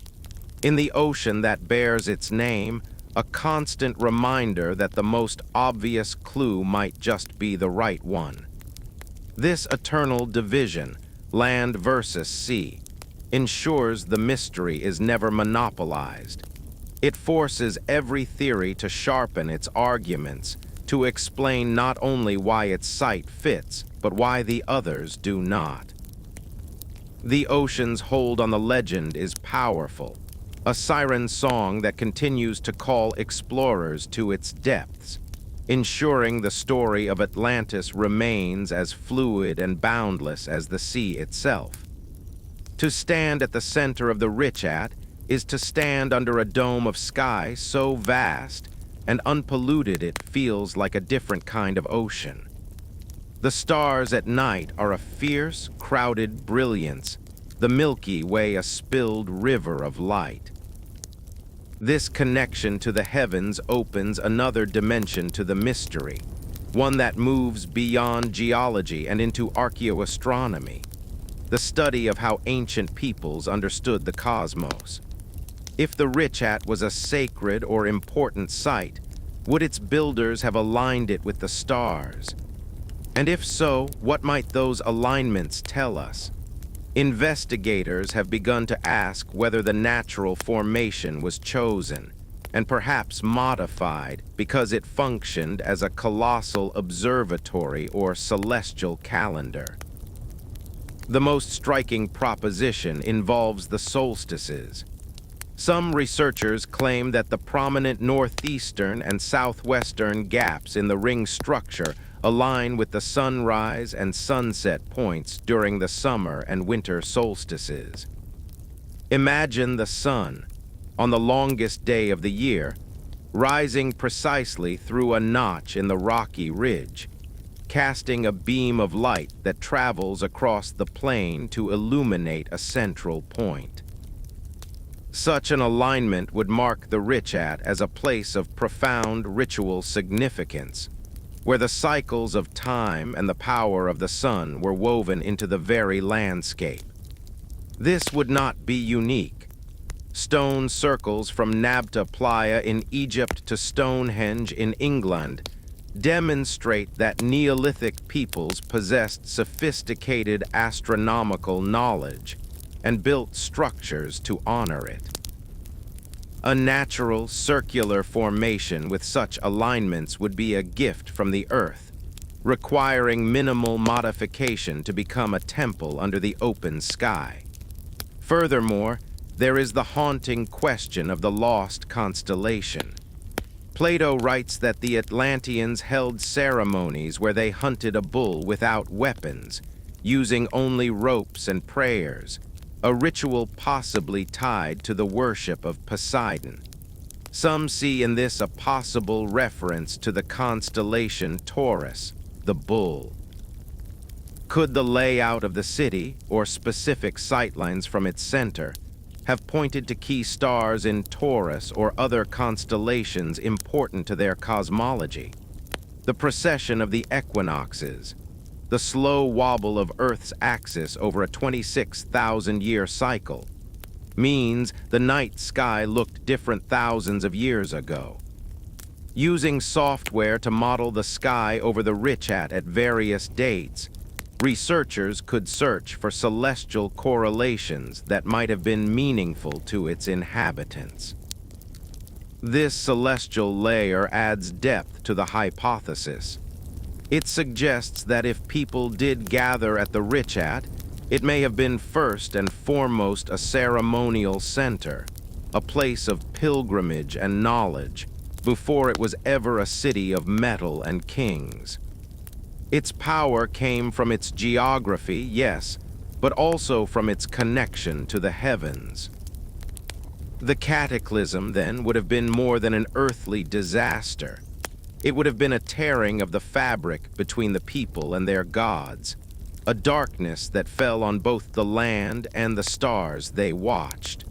in the ocean that bears its name, a constant reminder that the most obvious clue might just be the right one. This eternal division, land versus sea, ensures the mystery is never monopolized. It forces every theory to sharpen its arguments, to explain not only why its site fits, but why the others do not. The ocean's hold on the legend is powerful, a siren song that continues to call explorers to its depths, ensuring the story of Atlantis remains as fluid and boundless as the sea itself. To stand at the center of the Richat is to stand under a dome of sky so vast and unpolluted it feels like a different kind of ocean. The stars at night are a fierce, crowded brilliance, the Milky Way a spilled river of light. This connection to the heavens opens another dimension to the mystery, one that moves beyond geology and into archaeoastronomy, the study of how ancient peoples understood the cosmos. If the Richat was a sacred or important site, would its builders have aligned it with the stars? And if so, what might those alignments tell us? Investigators have begun to ask whether the natural formation was chosen, and perhaps modified because it functioned as a colossal observatory or celestial calendar. The most striking proposition involves the solstices. Some researchers claim that the prominent northeastern and southwestern gaps in the ring structure align with the sunrise and sunset points during the summer and winter solstices. Imagine the sun, on the longest day of the year, rising precisely through a notch in the rocky ridge, casting a beam of light that travels across the plain to illuminate a central point. Such an alignment would mark the Richat as a place of profound ritual significance, where the cycles of time and the power of the sun were woven into the very landscape. This would not be unique. Stone circles from Nabta Playa in Egypt to Stonehenge in England demonstrate that Neolithic peoples possessed sophisticated astronomical knowledge and built structures to honor it. A natural, circular formation with such alignments would be a gift from the earth, requiring minimal modification to become a temple under the open sky. Furthermore, there is the haunting question of the lost constellation. Plato writes that the Atlanteans held ceremonies where they hunted a bull without weapons, using only ropes and prayers, a ritual possibly tied to the worship of Poseidon. Some see in this a possible reference to the constellation Taurus, the bull. Could the layout of the city, or specific sightlines from its center, have pointed to key stars in Taurus or other constellations important to their cosmology? The precession of the equinoxes, the slow wobble of Earth's axis over a 26,000-year cycle, means the night sky looked different thousands of years ago. Using software to model the sky over the Richat at various dates, researchers could search for celestial correlations that might have been meaningful to its inhabitants. This celestial layer adds depth to the hypothesis. It suggests that if people did gather at the Richat, it may have been first and foremost a ceremonial center, a place of pilgrimage and knowledge, before it was ever a city of metal and kings. Its power came from its geography, yes, but also from its connection to the heavens. The cataclysm, then, would have been more than an earthly disaster. It would have been a tearing of the fabric between the people and their gods, a darkness that fell on both the land and the stars they watched.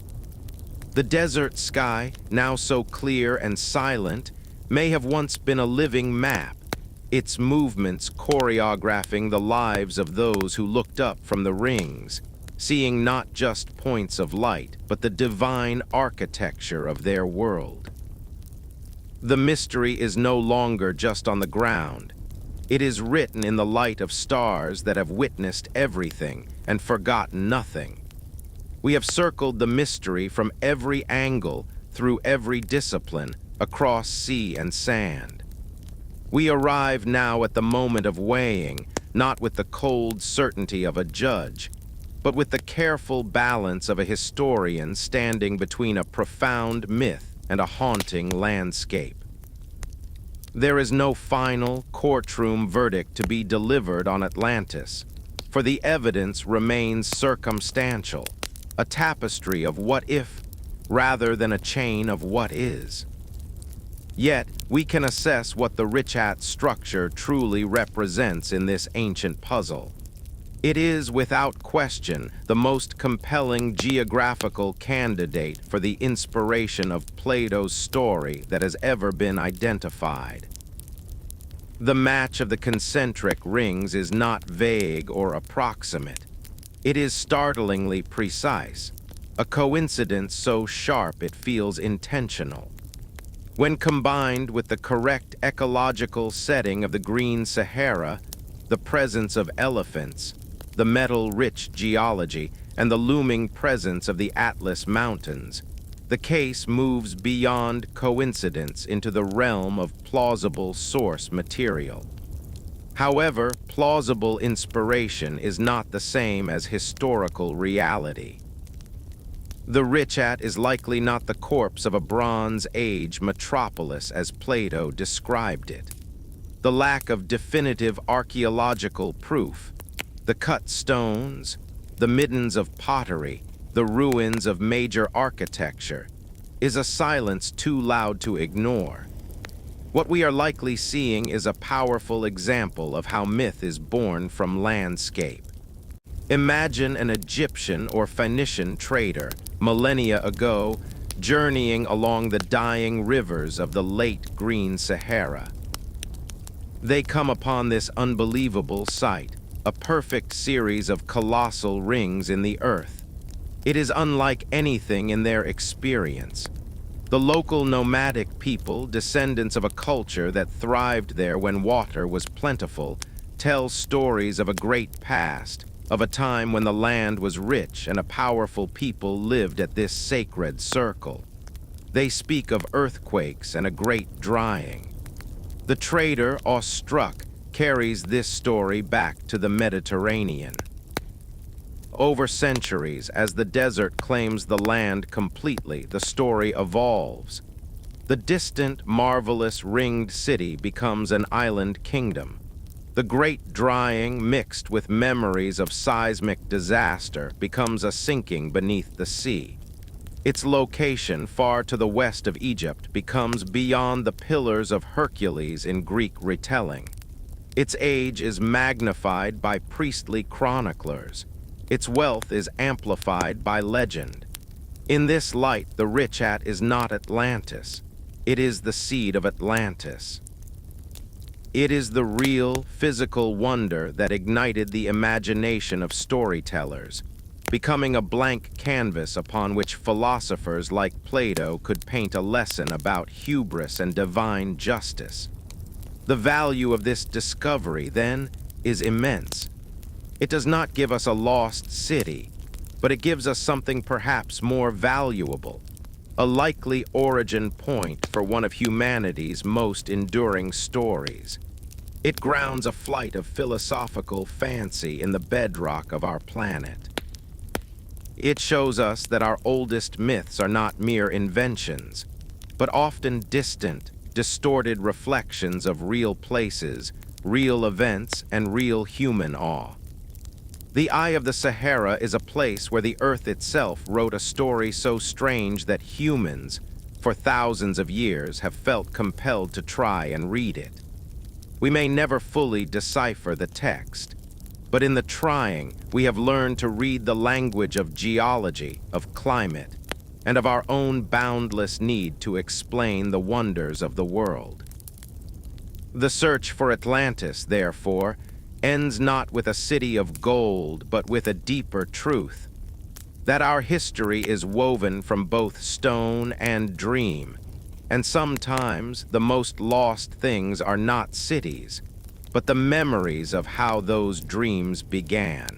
The desert sky, now so clear and silent, may have once been a living map, its movements choreographing the lives of those who looked up from the rings, seeing not just points of light, but the divine architecture of their world. The mystery is no longer just on the ground. It is written in the light of stars that have witnessed everything and forgotten nothing. We have circled the mystery from every angle, through every discipline, across sea and sand. We arrive now at the moment of weighing, not with the cold certainty of a judge, but with the careful balance of a historian standing between a profound myth and a haunting landscape. There is no final courtroom verdict to be delivered on Atlantis, for the evidence remains circumstantial, a tapestry of what if, rather than a chain of what is. Yet, we can assess what the Richat structure truly represents in this ancient puzzle. It is, without question, the most compelling geographical candidate for the inspiration of Plato's story that has ever been identified. The match of the concentric rings is not vague or approximate. It is startlingly precise, a coincidence so sharp it feels intentional. When combined with the correct ecological setting of the Green Sahara, the presence of elephants, the metal-rich geology, and the looming presence of the Atlas Mountains, the case moves beyond coincidence into the realm of plausible source material. However, plausible inspiration is not the same as historical reality. The Richat is likely not the corpse of a Bronze Age metropolis as Plato described it. The lack of definitive archaeological proof, the cut stones, the middens of pottery, the ruins of major architecture, is a silence too loud to ignore. What we are likely seeing is a powerful example of how myth is born from landscape. Imagine an Egyptian or Phoenician trader, millennia ago, journeying along the dying rivers of the late Green Sahara. They come upon this unbelievable sight, a perfect series of colossal rings in the earth. It is unlike anything in their experience. The local nomadic people, descendants of a culture that thrived there when water was plentiful, tell stories of a great past, of a time when the land was rich and a powerful people lived at this sacred circle. They speak of earthquakes and a great drying. The trader, awestruck, carries this story back to the Mediterranean. Over centuries, as the desert claims the land completely, the story evolves. The distant, marvelous ringed city becomes an island kingdom. The great drying, mixed with memories of seismic disaster, becomes a sinking beneath the sea. Its location, far to the west of Egypt, becomes beyond the pillars of Hercules in Greek retelling. Its age is magnified by priestly chroniclers. Its wealth is amplified by legend. In this light, the Richat is not Atlantis. It is the seed of Atlantis. It is the real, physical wonder that ignited the imagination of storytellers, becoming a blank canvas upon which philosophers like Plato could paint a lesson about hubris and divine justice. The value of this discovery, then, is immense. It does not give us a lost city, but it gives us something perhaps more valuable, a likely origin point for one of humanity's most enduring stories. It grounds a flight of philosophical fancy in the bedrock of our planet. It shows us that our oldest myths are not mere inventions, but often distant, distorted reflections of real places, real events, and real human awe. The Eye of the Sahara is a place where the earth itself wrote a story so strange that humans, for thousands of years, have felt compelled to try and read it. We may never fully decipher the text, but in the trying, we have learned to read the language of geology, of climate, and of our own boundless need to explain the wonders of the world. The search for Atlantis, therefore, ends not with a city of gold, but with a deeper truth, that our history is woven from both stone and dream, and sometimes the most lost things are not cities, but the memories of how those dreams began.